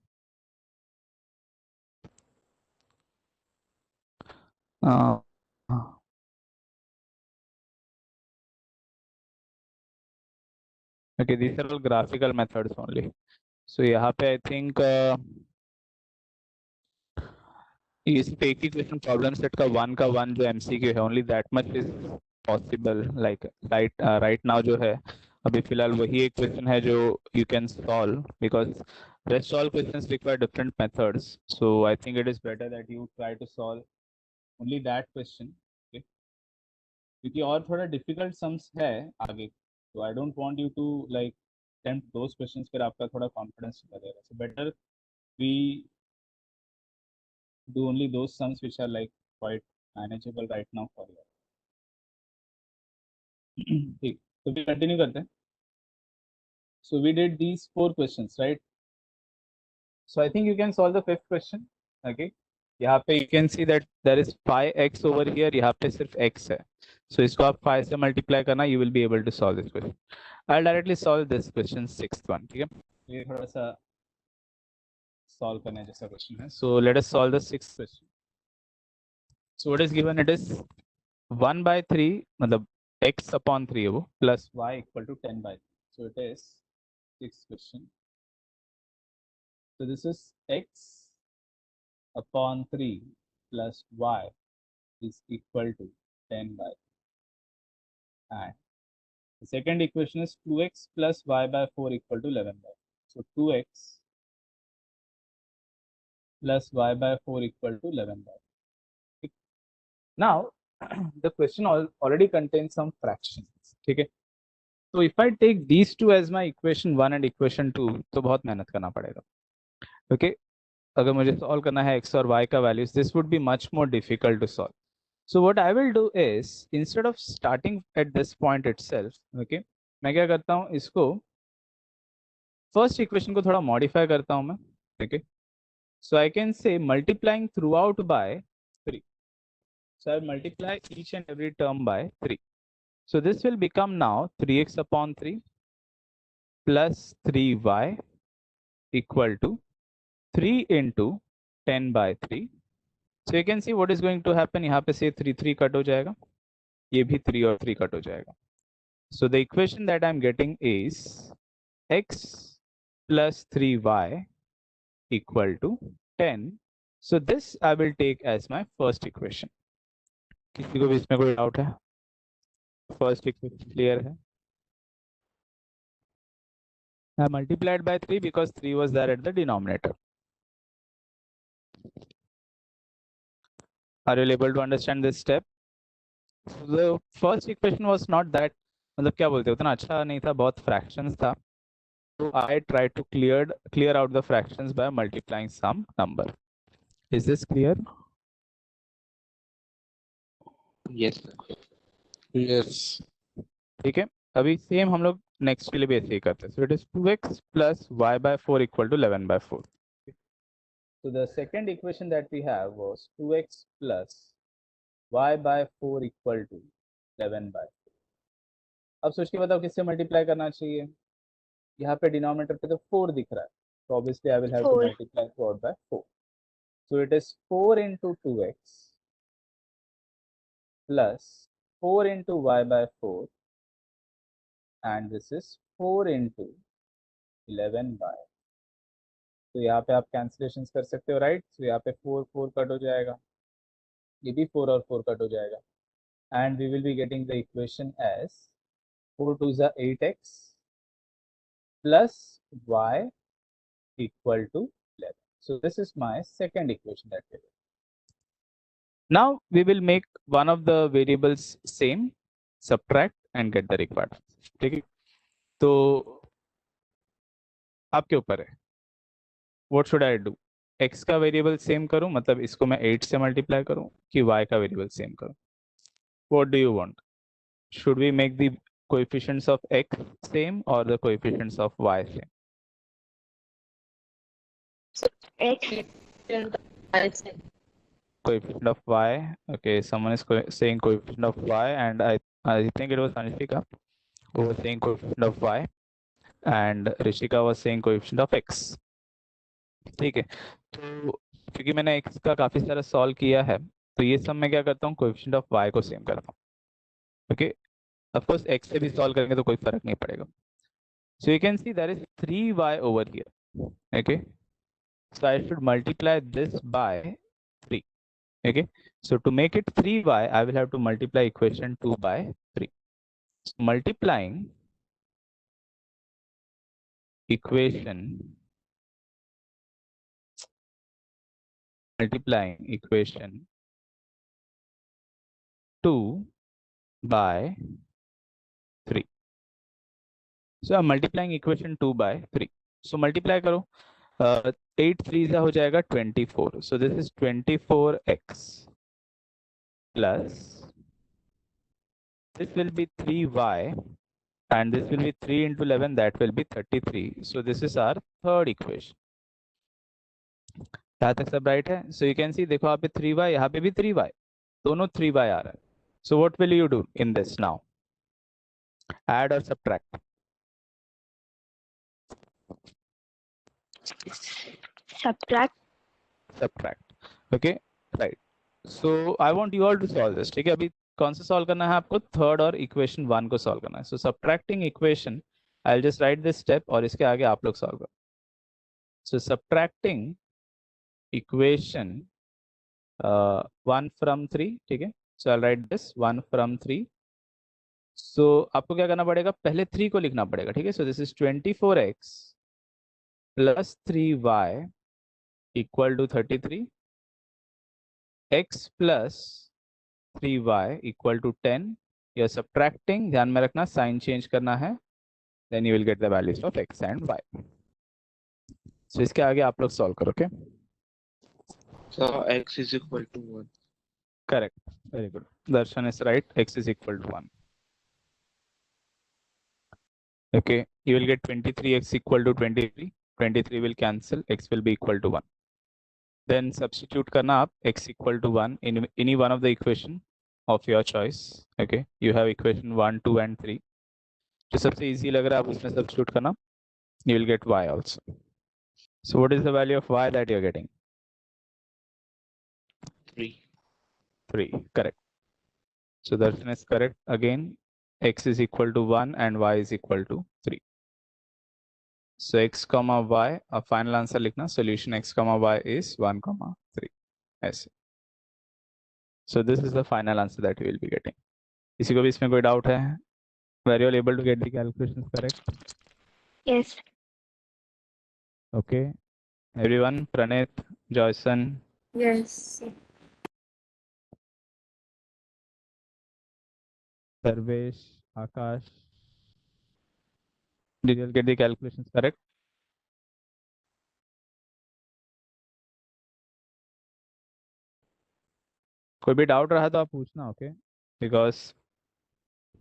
Okay, these are all graphical methods only. So यहाँ पे I think इस पे एक ही क्वेश्चन प्रॉब्लम सेट का वन जो MCQ है, only that much is possible. Like right now जो है अभी फिलहाल वही एक क्वेश्चन है जो you can solve, because rest all questions require different methods. So I think it is better that you try to solve only that question. Okay? क्योंकि और थोड़ा डिफिकल्ट सम्स है आगे, तो I don't want you to like attempt those questions, फिर आपका थोड़ा confidence लगेगा. So better we do only those sums which are like quite manageable right now for you. ठीक, तो भी कंटिन्यू करते हैं. So we did these 4 questions, right? So I think you can solve the 5th question. Okay, यहाँ पे you can see that there is 5x over here, यहाँ पे सिर्फ x है. So इसको आप 5 से मल्टीप्लाई करना, you will be able to solve this question. I'll directly solve this question, 6th one. ठीक है, ये थोड़ा सा solve करने जैसा question है. So let us solve the 6th question. So what is given? It is 1/3, मतलब x upon 3 है वो, plus y equal to 10/3. So it is 6th question. So this is x upon 3 plus y is equal to 10/3. And the second equation is 2x plus y by 4 equal to 11/4. So 2x plus y by 4 equal to 11/4. Now the question already contains some fractions. ठीक है, so if I take these two as my equation 1 and equation 2, तो बहुत मेहनत करना पड़ेगा. Okay, अगर मुझे solve करना है x और y का values, this would be much more difficult to solve. So what I will do is, instead of starting at this point itself, okay, मैं क्या करता हूँ, इसको फर्स्ट इक्वेशन को थोड़ा मॉडिफाई करता हूँ मैं. okay, so I can say multiplying throughout by 3. So I multiply each and every term by 3. So this will become now 3x upon 3 plus 3y equal to 3 into 10/3. So you can see what is going to happen. यहाँ पे से 3 cut हो जाएगा, ये भी 3 और 3 cut हो जाएगा. So the equation that I'm getting is x plus 3y equal to 10. So this I will take as my first equation. किसी को भी इसमें कोई डाउट है? फर्स्ट इक्वेशन क्लियर है? I multiplied by 3 because 3 was there at the denominator. Are you able to understand this step? The first equation was not that, मतलब क्या बोलते हैं, उतना अच्छा नहीं था, बहुत fractions था. So I tried to clear out the fractions by multiplying some number. Is this clear? Yes. Yes. ठीक है, अभी सेम हम लोग नेक्स्ट के लिए भी ऐसे ही करते हैं. So it is 2x plus y by 4 equal to 11/4. So the second equation that we have was 2x plus y by 4 equal to 11/4. अब सोच के बताओ किससे मल्टीप्लाई करना चाहिए. यहाँ पे डिनोमिनेटर पे तो 4 दिख रहा है, so obviously I will have to 4. multiply throughout by 4. So it is 4 into 2x plus 4 into y by 4, and this is 4 into 11/4. तो यहाँ पे आप कैंसिलेशन कर सकते हो, राइट। तो यहाँ पे 4 4 कट हो जाएगा, ये भी 4 और 4 कट हो जाएगा, and we will be getting the equation as 4 2 is 8x plus y equal to 11. So this is my second equation that we will. Now we will make one of the variables same, subtract and get the required. ठीक है, तो आपके ऊपर है, what should I do? x का variable same करूं, मतलब इसको मैं 8 से मल्टीप्लाई करूं, कि y का वेरिएबल सेम करूं? What do you want? Should we make the coefficients of x same or the coefficients of y same? X. Coefficient of y. Okay, someone is saying coefficient of y, and I think it was Anshika who was saying coefficient of y, and Rishika was saying coefficient of x. ठीक है, तो क्योंकि मैंने x का काफी सारा solve किया है, तो ये सब मैं क्या करता हूँ, कोएफिशिएंट ऑफ y को सेम करता हूँ. ओके, ऑफ कोर्स x से भी सॉल्व करेंगे तो कोई फर्क नहीं पड़ेगा. So you can see there is 3y over here. Okay, so I should multiply this by 3. Okay, so to make it 3y, I will have to multiply equation 2 by 3. So multiplying equation 2 by 3. So I'm multiplying equation 2 by 3. So multiply करो, 8 3 हो जाएगा 24. So this is 24x plus this will be 3y, and this will be 3 into 11, that will be 33. So this is our third equation. यहाँ तक सब right है. So you can सी, देखो यहाँ पे 3y, यहाँ पे भी 3y, दोनों 3y आ रहा है. So what will you do in this now? Add और subtract? Subtract. Okay, right. So I want you all to solve this. ठीक है, अभी कौन सा सॉल्व करना है आपको? थर्ड और इक्वेशन 1 को सॉल्व करना है. So subtracting equation, I will just write this step और इसके आगे आप लोग सॉल्व करो. So subtracting equation 1 from 3. ठीक है, so I write this 1 from 3. So आपको क्या करना पड़ेगा, पहले 3 को लिखना पड़ेगा. ठीक है, so this is 24x plus 3y equal to 33, x plus 3y equal to 10. You are subtracting, ध्यान में रखना साइन चेंज करना है, then you will get the values of x and y. सो इसके आगे आप लोग सॉल्व करो. Okay, So x is equal to 1. Correct, very good. Darshan is right, x is equal to 1. Okay, you will get 23x equal to 23. 23 will cancel, x will be equal to 1. Then substitute करना आप x equal to 1 in any one of the equation of your choice. Okay, you have equation 1, 2 and 3. जो सबसे easy लग रहा है आप उसमें substitute करना. You will get y also. So what is the value of y that you are getting? 3. 3, correct. So Darshan is correct. Again, x is equal to 1 and y is equal to 3. So x comma y, a final answer लिखना, solution x comma y is 1 comma 3. ऐसे. So this is the final answer that we will be getting. किसी को भी इसमें कोई doubt है? Were you all able to get the calculations correct? Yes. Okay. Everyone, Pranit, Joyson, Yes. Sarvesh, Akash. Did you all get the calculations correct? कोई भी doubt रहा तो आप पूछना. Okay, because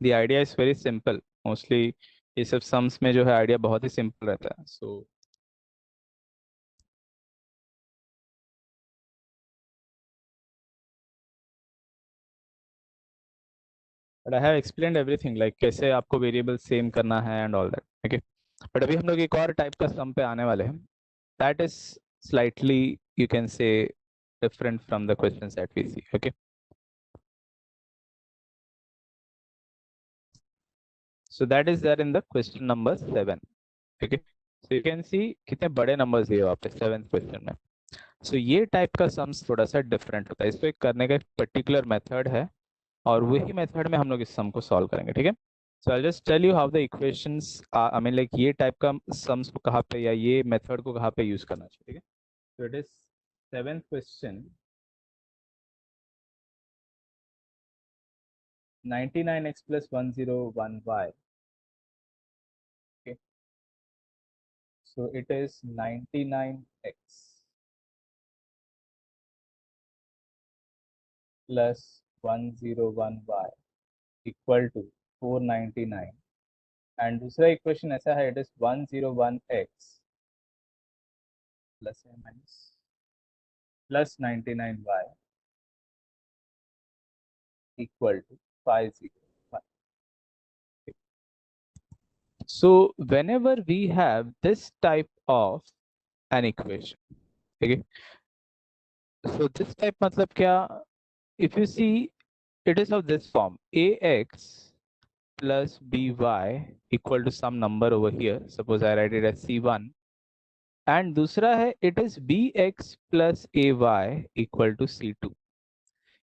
the idea is very simple. Mostly ये सब sums में जो है आइडिया बहुत ही सिंपल रहता है. So but I have explained everything, like कैसे आपको वेरिएबल सेम करना है and all that. Okay, but अभी हम लोग एक और टाइप का सम पे आने वाले हैं. That is slightly, you can say, different from the questions that we see. Okay, so that is there in the question number 7. Okay, so you can सी कितने बड़े नंबर्स दिए वहाँ पे 7th क्वेश्चन में. सो ये टाइप का सम्स थोड़ा सा डिफरेंट होता है. इसको एक करने का एक पर्टिकुलर मेथड है और वही मेथड में हम लोग इस सम को सॉल्व करेंगे. ठीक है. So I just tell you how the equations I mean like ये टाइप का सम्स को कहाँ पे या ये मेथड को कहाँ पे यूज करना चाहिए. ठीक है. So it is 7th question. 99x plus 101y. Okay. So it is 99x plus 101y equal to 499. And दूसरा इक्वेशन ऐसा है, it is 101x plus or minus plus 99y equal to 501. Okay. So whenever we have this type of an equation, okay, so this type मतलब क्या, if you see it is of this form, ax plus by equal to some number over here, suppose I write it as c1, and दूसरा है it is bx plus ay equal to c2.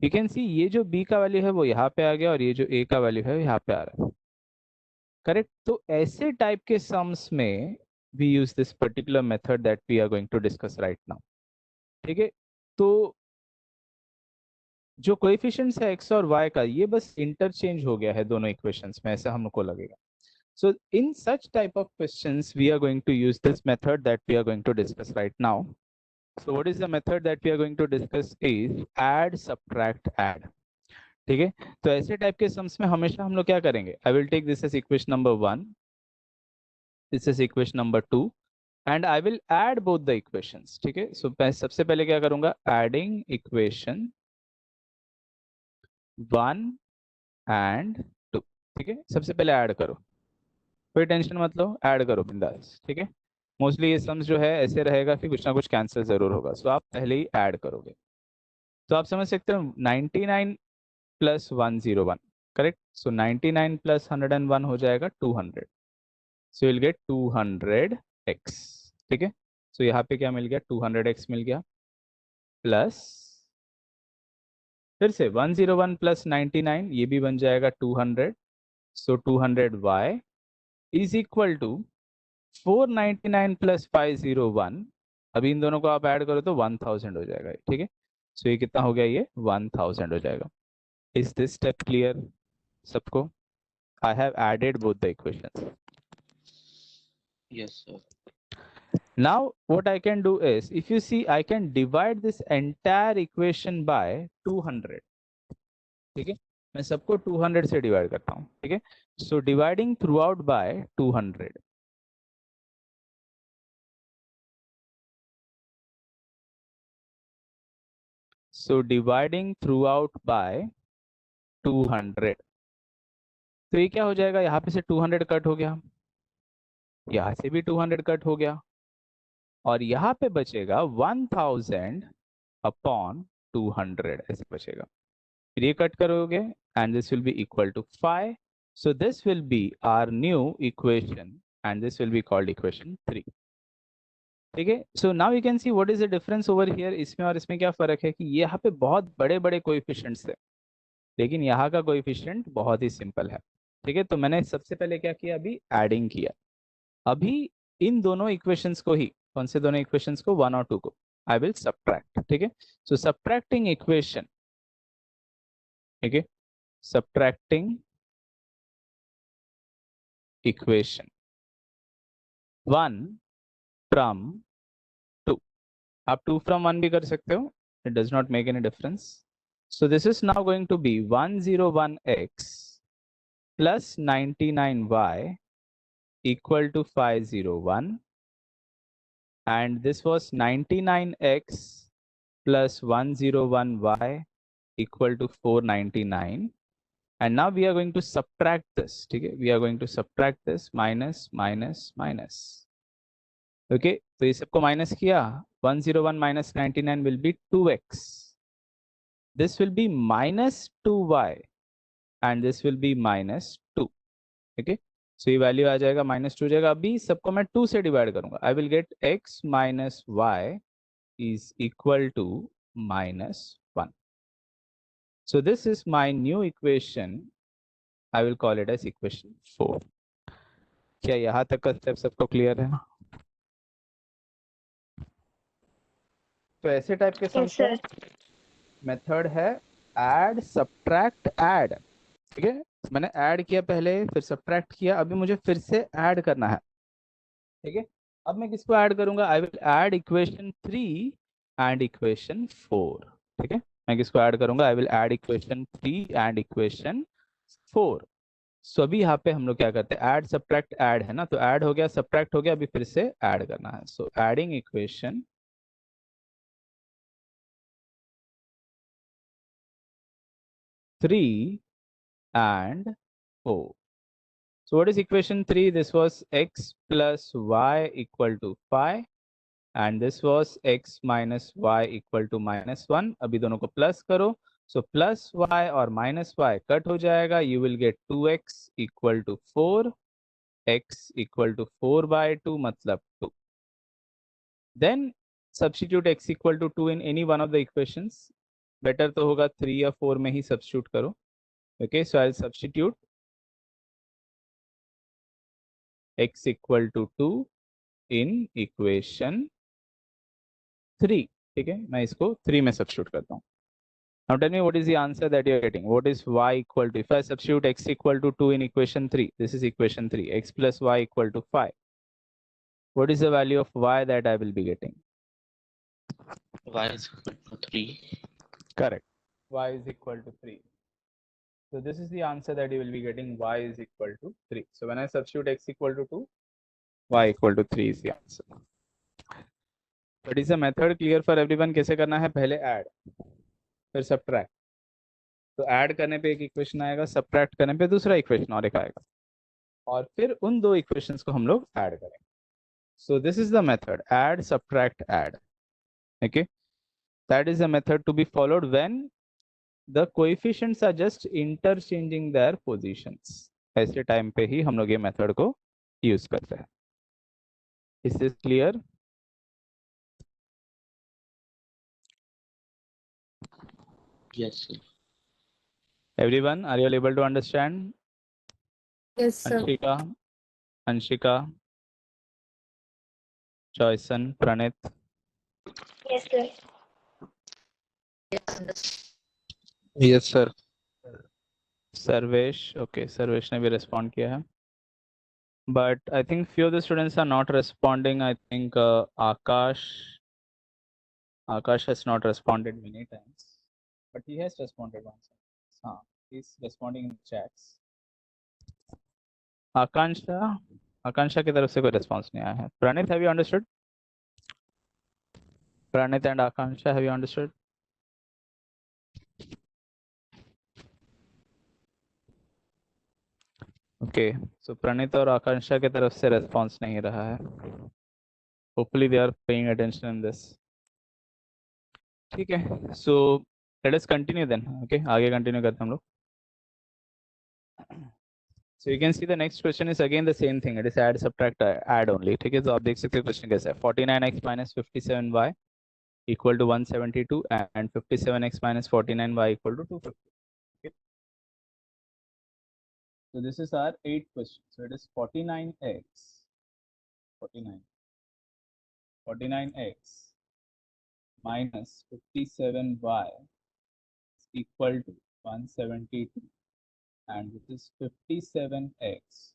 You can see ये जो b का value है वो यहाँ पे आ गया और ये जो a का वैल्यू है यहाँ पे आ रहा है. करेक्ट. तो ऐसे टाइप के सम्स में we use this particular method that we are going to discuss right now. ठीक है. तो जो कोएफिशिएंट्स है x और y का ये बस इंटरचेंज हो गया है दोनों इक्वेशंस में, ऐसा हमको लगेगा. So in such type of questions, we are going to use this method that we are going to discuss right now. So what is the method that we are going to discuss is add, subtract, add. ठीक है. तो ऐसे type के sums में हमेशा हम लोग क्या करेंगे, I will take this as equation number 1, this is equation number 2, and I will add both the equations. ठीक है. So सबसे पहले क्या करूंगा, adding equation 1 and 2. ठीक है. सबसे पहले ऐड करो, कोई टेंशन मत लो, ऐड करो बिंदास. ठीक है. मोस्टली ये सम्स जो है ऐसे रहेगा कि कुछ ना कुछ कैंसिल जरूर होगा. सो आप पहले ही ऐड करोगे तो आप समझ सकते हो 99 प्लस 101. करेक्ट. सो 99 प्लस 101 हो जाएगा 200. So will get 200x. ठीक है. सो यहाँ पे क्या मिल गया, 200x मिल गया, प्लस फिर से 101 प्लस 99 ये भी बन जाएगा 200. So 200y is equal to 499 plus 501. अभी इन दोनों को आप ऐड करो तो 1000 हो जाएगा. ठीक है. सो ये कितना हो गया, ये 1000 हो जाएगा. इज दिस स्टेप क्लियर सबको? I have added both the equations. Yes, sir. Now what I can do is, if you see, I can divide this entire equation by 200. ठीक है. मैं सबको 200 से डिवाइड करता हूँ. ठीक है. So dividing through out by 200. So dividing throughout by 200. तो ये क्या हो जाएगा, यहाँ पे से 200 कट हो गया, यहाँ से भी 200 कट हो गया, और यहाँ पे बचेगा 1000 अपॉन 200 ऐसे बचेगा. फिर ये कट करोगे and this will be equal to 5. So this will be our new equation and this will be called equation 3. ठीक है. So now you can see what is the difference over here. इसमें और इसमें क्या फर्क है कि यहाँ पे बहुत बड़े बड़े कोएफिशिएंट्स है, लेकिन यहाँ का कोएफिशिएंट बहुत ही सिंपल है. ठीक है. तो मैंने सबसे पहले क्या किया, अभी एडिंग किया. अभी इन दोनों इक्वेशंस को ही, कौन से दोनों इक्वेशंस को, 1 और 2 को आई विल सब्ट्रैक्ट. ठीक है. So subtracting equation. ठीक है. Subtracting equation 1 from 2. आप 2 फ्रॉम 1 भी कर सकते हो, it does not make any difference. So this is now going to be 101x plus 99y equal to 501, and this was 99x plus 101y equal to 499, and now we are going to subtract this. Okay, we are going to subtract this, minus minus minus. Okay, तो ये सबको minus किया, 101 minus 99 will be 2x. This will be minus 2y and this will be minus 2. Okay, सो ये value आ जाएगा -2 जाएगा। अभी सबको मैं 2 से डिवाइड करूंगा। I will get x minus Y is equal to -1. So this is my new equation. I will call it as equation 4. क्या यहाँ तक का स्टेप सबको क्लियर है? तो ऐसे टाइप के Yes, sir. मेथड है ऐड सब्ट्रैक्ट ऐड। ठीक है, मैंने ऐड किया पहले, फिर सब्ट्रैक्ट किया, अभी मुझे फिर से ऐड करना है। ठीक है, अब मैं किसको ऐड करूंगा? I will add equation 3 and equation 4। ठीक है, मैं किसको ऐड करूंगा? I will add equation 3 and equation 4। सो अभी यहाँ पे हम लोग क्या करते हैं? ऐड सब्ट्रैक्ट ऐड है ना, तो ऐड हो गया, सब्ट्रैक्ट हो गया, अभी फिर से ऐड करना है। So adding equation 3 and 4. So what is equation 3? This was x plus y equal to 5 and this was x minus y equal to -1. अभी दोनों को प्लस करो, so plus y और minus y कट हो जाएगा, you will get 2x equal to 4, x equal to 4 by 2 मतलब 2. Then substitute x equal to 2 in any one of the equations. Better तो होगा 3 या 4 में ही सब्स्टिट्यूट करो. Okay, so I'll substitute x equal to 2 in equation 3. ठीक है, मैं इसको 3 में सब्स्टिट्यूट करता हूँ. Now tell me what is the answer that you are getting. What is y equal to? If I substitute x equal to 2 in equation 3, this is equation 3, x plus y equal to 5. What is the value of y that I will be getting? Y is equal to 3. Correct. Y is equal to 3. So this is the answer that you will be getting. Y is equal to 3. So when I substitute x equal to 2, y equal to 3 is the answer. But is the method clear for everyone? कैसे करना है? पहले add, फिर subtract. तो add करने पे एक equation आएगा, सब्ट्रैक्ट करने पे दूसरा इक्वेशन और एक आएगा, और फिर उन दो इक्वेशंस को हम लोग ऐड करेंगे. So this is the method, add subtract add. Okay, that is the method to be followed when the coefficients are just interchanging their positions. ऐसे टाइम पे ही हम लोग ये मेथड को यूज करते हैं. Is this clear? Yes, sir. Everyone, are you all able to understand? Yes, sir. Anshika, Joyson, Pranit. Yes, sir. Yes, sir. Sarvesh, okay, Sarvesh ने भी रिस्पॉन्ड किया है, but I think few of the students are not responding. I think Akash has not responded many times, but he has responded once. He's responding in chats. आकांक्षा की तरफ से कोई response नहीं आया है. Pranit, have you understood? Pranit and Akansha, have you understood? Okay, so Praneet और आकांक्षा की तरफ से रेस्पॉन्स नहीं रहा है. Hopefully they are paying attention in this. ठीक है, so let us continue then. Okay, आगे कंटिन्यू करते हैं हम लोग. So you can see the next question is again the same thing. It is add subtract add only. ठीक है, तो आप देख सकते हैं क्वेश्चन कैसा है. 49x minus 57y equal to 172 and 57x minus 49y equal to 250. Okay. So this is our 8th question. So it is 49x 49x minus 57y is equal to 172 and this is 57x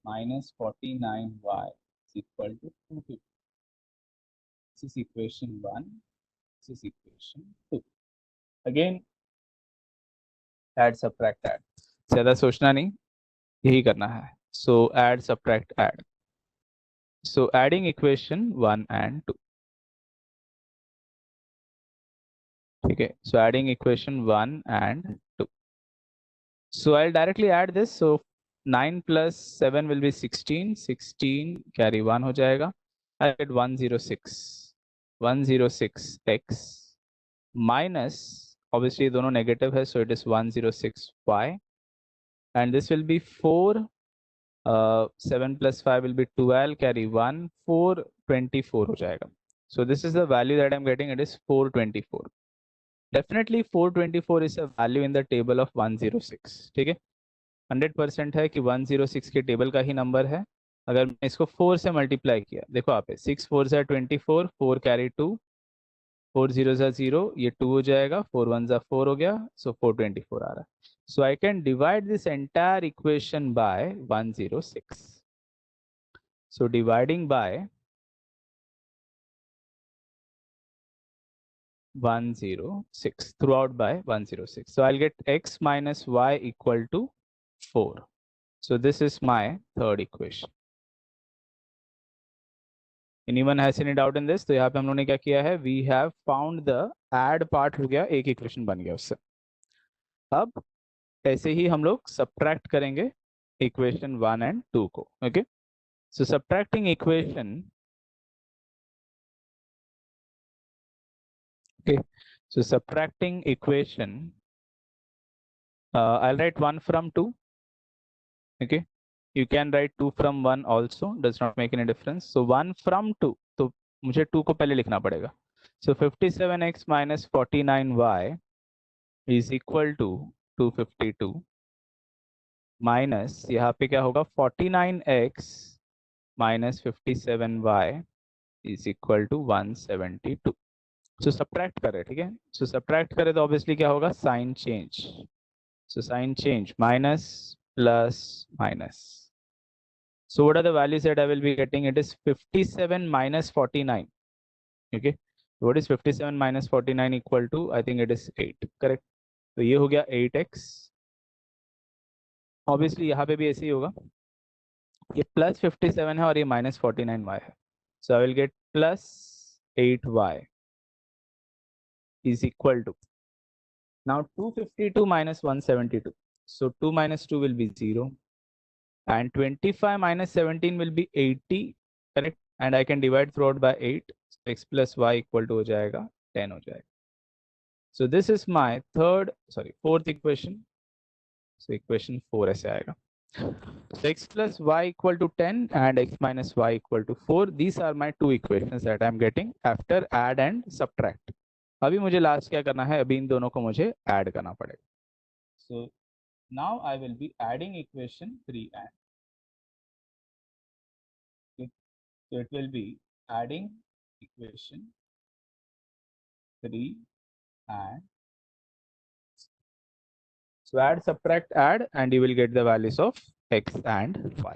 minus 49y is equal to 250. This is equation 1. This is equation 2. Again, add subtract add. ज़्यादा सोचना नहीं, यही करना है. So add subtract add. So adding equation 1 and 2. Okay, so adding equation 1 and 2. So I'll directly add this. So 9 plus 7 will be 16. 16 carry 1 हो जाएगा. I get 106. 106x minus, obviously दोनों negative है, so it is 106y. And this will be 4 7 plus 5 will be 12, carry 1, 424 हो जाएगा. So this is the value that I'm getting, it is 424. Definitely 424 is a value in the table of 106. ठीक है, 100% है कि 106 के table का ही number है. अगर मैं इसको 4 से मल्टीप्लाई किया, देखो आप 6 4 जा 24, 4 कैरी 2, 4 0 जा 0, ये 2 हो जाएगा, 4 1 जा 4 हो गया, सो 424 आ रहा है. So I can divide this entire equation by 106. So dividing by 106 throughout by 106. So I'll get x minus y equal to 4. So this is my third equation. Anyone has any doubt in this? तो यहाँ पे हम लोगों ने क्या किया है? We have found the add part हो गया, एक equation बन गया उससे. अब ऐसे ही हम लोग subtract करेंगे equation 1 and 2 को. Okay? So subtracting equation. Okay. So subtracting equation. I'll write 1 from 2. Okay. You can write 2 from 1 also, does not make any difference. So 1 from 2, तो मुझे 2 को पहले लिखना पड़ेगा. So 57x minus 49y is equal to 252 minus यहाँ पे क्या होगा, 49x minus 57y is equal to 172. So subtract करें, ठीक है. So subtract करें तो obviously क्या होगा, sign change. So sign change, minus plus minus. So what are the values that I will be getting? It is 57 minus 49. Okay. What is 57 minus 49 equal to? I think it is 8. Correct. तो ये हो गया 8x. Obviously यहाँ पे भी ऐसे ही होगा. ये plus 57 है और ये minus 49y है. So I will get plus 8y is equal to. Now 252 minus 172. So 2 minus 2 will be 0. And 25 minus 17 will be 80, correct? And I can divide throughout by 8. So x plus y equal to हो जाएगा 10 हो जाएगा. So this is my fourth equation. So equation 4 ऐसे आएगा. So x plus y equal to 10 and x minus y equal to 4. These are my two equations that I am getting after add and subtract. अभी मुझे last क्या करना है, अभी इन दोनों को मुझे add करना पड़ेगा. So now I will be adding equation 3 and. Okay. So it will be adding equation 3 and. So add, subtract, add, and you will get the values of x and y.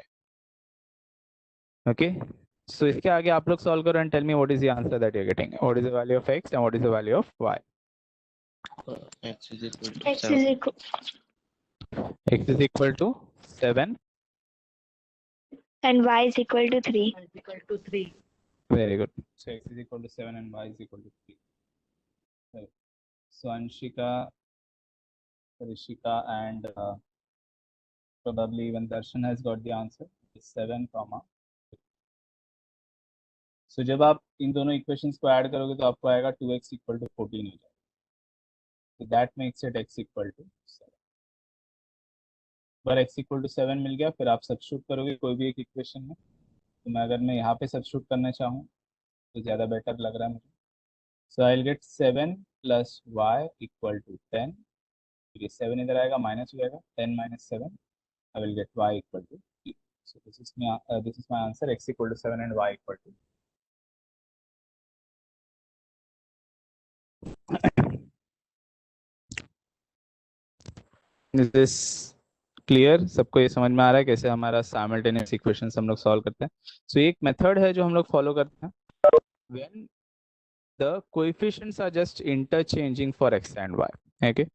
Okay. So इसके आगे आप लोग solve करो and tell me what is the answer that you're getting. What is the value of x and what is the value of y? X is equal to X 7. is equal. X is equal to 7. And y is equal to 3. Equal to 3. Very good. So x is equal to 7 and y is equal to 3. Right. So Anshika, Rishika, and probably even Darshan has got the answer. It's 7, 3. So जब आप इन दोनों equations को add करोगे तो आपको आएगा 2x equal to 14 हो जाएगा. So that makes it x equal to 7. पर x equal to 7 मिल गया, फिर आप सब्स्टिट्यूट करोगे कोई भी एक इक्वेशन में. तो अगर मैं यहाँ पे सब्स्टिट्यूट करना चाहूँ तो ज़्यादा बेटर लग रहा है मुझे. So I'll get 7 plus y equal to 10. ये 7 इधर आएगा, माइनस हो जाएगा. 10 minus 7, I will get y equal to 3. So this is my answer, x equal to 7 and y equal to. Is this clear? सबको ये समझ में आ रहा है कैसे हमारा simultaneous equations हम लोग solve करते हैं? So एक method है जो हम लोग follow करते हैं. When the coefficients are just interchanging for x and y. Okay.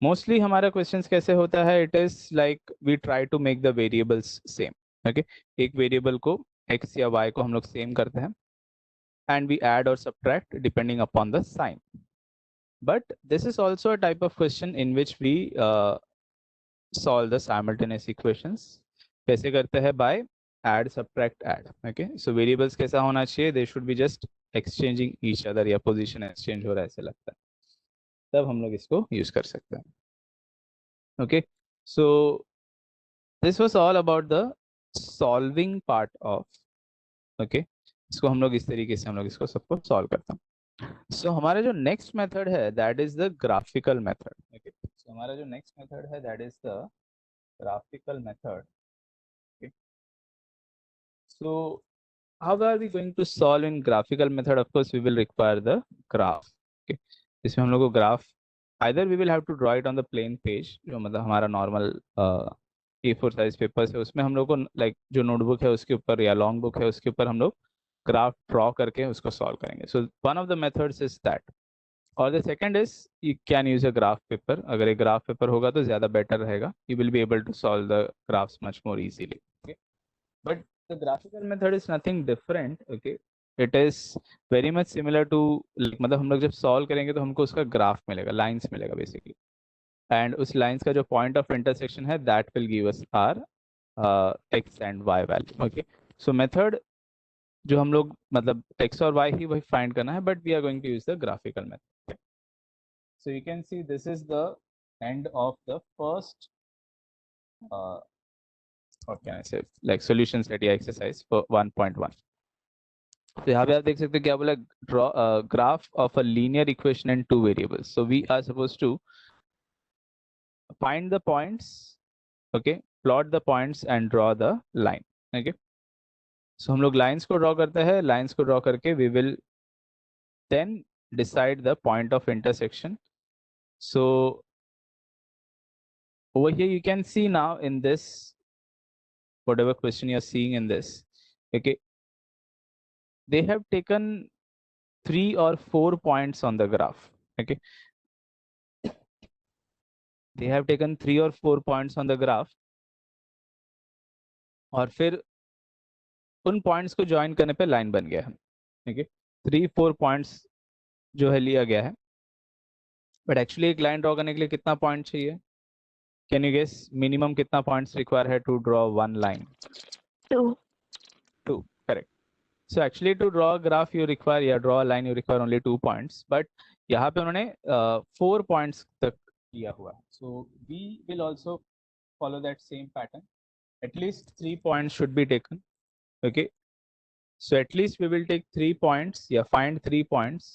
Mostly हमारा questions कैसे होता है? It is like we try to make the variables same. Okay. एक variable को x या y को हम लोग same करते हैं. And we add or subtract depending upon the sign. But this is also a type of question in which we solve the simultaneous equations. कैसे करते हैं? By add, subtract, add. Okay. So variables कैसा होना चाहिए? They should be just exchanging each other या position exchange हो रहा है ऐसे लगता है. तब हम लोग इसको use कर सकते हैं. Okay. So this was all about the solving part of, okay, इसको हम लोग इस तरीके से हम लोग इसको सबको सॉल्व करते हैं। सो हमारा जो नेक्स्ट मेथड है that is the graphical method, okay. So हमारा जो नेक्स्ट मेथड है that is the graphical method, okay. So how are we going to solve in graphical method? Of course we will require the graph, okay. इसमें हम लोग को graph either we will have to draw it on the plain page, जो मतलब हमारा normal A4 size paper है, उसमें हम लोग को लाइक जो नोटबुक है उसके ऊपर या लॉन्ग बुक है उसके ऊपर हम लोग ग्राफ ड्रॉ करके उसको सॉल्व करेंगे. So one of the methods is that. और the second is you can use a graph paper. अगर एक ग्राफ पेपर होगा तो ज़्यादा बेटर रहेगा. You will be able to solve the graphs much more easily. Okay, but the graphical method is nothing different. Okay, it is very much similar to मतलब हम लोग जब सॉल्व करेंगे तो हमको उसका ग्राफ मिलेगा, लाइन्स मिलेगा बेसिकली. एंड उस लाइन्स का जो पॉइंट ऑफ इंटरसेक्शन है that will give us our x and Y value. Okay, so method जो हम लोग मतलब एक्स और वाई ही वही फाइंड करना है, but we are going to use the graphical method. So you can see this is the end of the first what can I say, like solution set या exercise for 1.1. तो यहाँ पे आप देख सकते हैं क्या बोला, draw a graph of a linear equation in two variables. So we are supposed to find the points, okay, plot the points and draw the line. Okay, so हम लोग lines को draw करते हैं. Lines को draw करके we will then decide the point of intersection. So over here you can see now in this whatever question you're seeing in this, okay, they have taken 3 or 4 points on the graph. Okay, they have taken 3 or 4 points on the graph और फिर उन points को join करने पे line बन गया है. ठीक है, 3-4 पॉइंट्स जो है लिया गया है, बट एक्चुअली एक लाइन ड्रॉ करने के लिए कितना पॉइंट चाहिए? कैन यू गेस मिनिमम कितना पॉइंट्स रिक्वायर है to draw one line? 2. 2, correct. So actually to draw a graph you require, या draw a line you require only 2 points, but यहाँ पे उन्होंने 4 points तक किया हुआ है. So we will also follow that same pattern. At least 3 points should be taken. Okay, so at least we will take 3 points, find 3 points,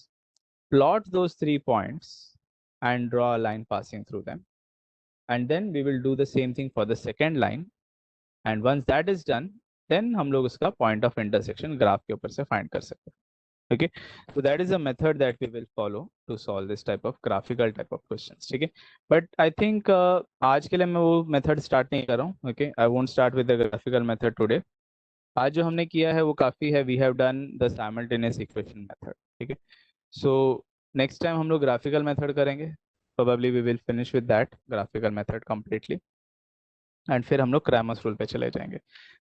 plot those 3 points and draw a line passing through them, and then we will do the same thing for the second line. And once that is done, then हम लोग उसका point of intersection graph के ऊपर से find कर सकते हैं. Okay, so that is a method that we will follow to solve this type of graphical type of questions. ठीक है, but I think आज के लिए मैं वो method start नहीं कर रहा हूँ. Okay, I won't start with the graphical method today. आज जो हमने किया है वो काफ़ी है. We have done the simultaneous equation method. ठीक है, so next time हम लोग graphical method करेंगे. Probably we will finish with that graphical method completely. And फिर हम लोग क्रैमर्स रूल पे चले जाएंगे.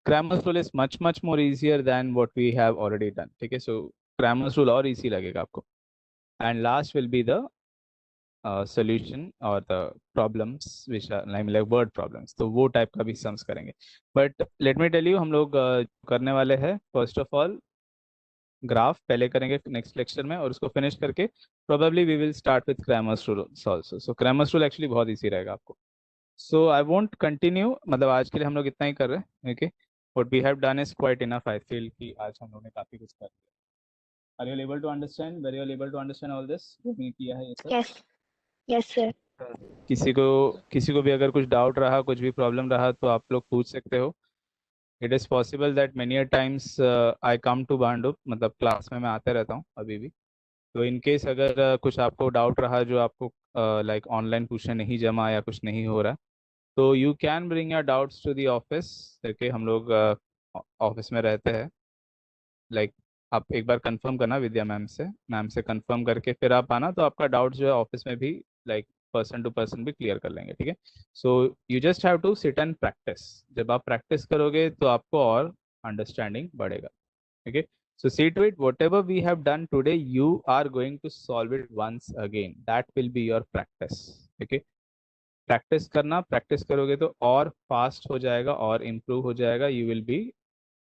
Cramer's rule is much more easier than what we have already done. ठीक है, सो क्रैमर्स रूल और इजी लगेगा आपको. And last will be the solution और the problems which are like word problems. तो वो टाइप का भी सम्स करेंगे. But let me tell you, हम लोग करने वाले हैं फर्स्ट ऑफ ऑल ग्राफ पहले करेंगे नेक्स्ट लेक्चर में, और उसको फिनिश करके probably we will start with Cramer's rule also. So Cramer's rule actually बहुत ईजी रहेगा आपको. सो आई वोंट कंटिन्यू, मतलब आज के लिए हम लोग इतना ही कर रहे हैं. Okay, what we have done is quite enough. I feel कि आज हम लोगों ने काफी कुछ कर दिया. Are you able to understand? Were you able to understand all this जो हमने किया है ये सब? Yes. Yes, sir. किसी को भी अगर कुछ डाउट रहा, कुछ भी प्रॉब्लम रहा तो आप लोग पूछ सकते हो. It is possible that many a times I come to Bhandup, मतलब क्लास में मैं आते रहता हूँ अभी भी. तो इन केस अगर कुछ आपको डाउट रहा जो आपको लाइक ऑनलाइन पूछने नहीं जमा या कुछ नहीं हो रहा, तो you can bring your doubts to the office. देखिए हम लोग ऑफिस में रहते हैं. लाइक आप एक बार कंफर्म करना विद्या मैम से कंफर्म करके फिर आप आना, तो आपका डाउट जो है ऑफिस में भी लाइक पर्सन टू पर्सन भी क्लियर कर लेंगे. ठीक है, so you just have to sit and practice. जब आप प्रैक्टिस करोगे तो आपको और अंडरस्टैंडिंग बढ़ेगा. ठीक है, so see to it whatever we have done today you are going to solve it once again. That will be your practice. Okay, practice करना, प्रैक्टिस करोगे तो और फास्ट हो जाएगा और इम्प्रूव हो जाएगा. You will be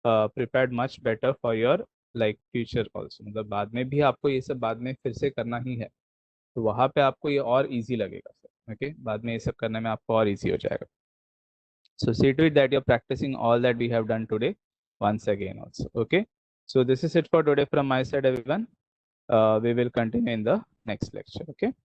prepared much better for your like future also. मतलब बाद में भी आपको ये सब बाद में फिर से करना ही है, तो वहाँ पे आपको ये और इजी लगेगा. ओके, बाद में ये सब करने में आपको और इजी हो जाएगा. So see to it that you're practicing all that we have done today once again also. Okay. So this is it for today from my side, everyone. We will continue in the next lecture. Okay.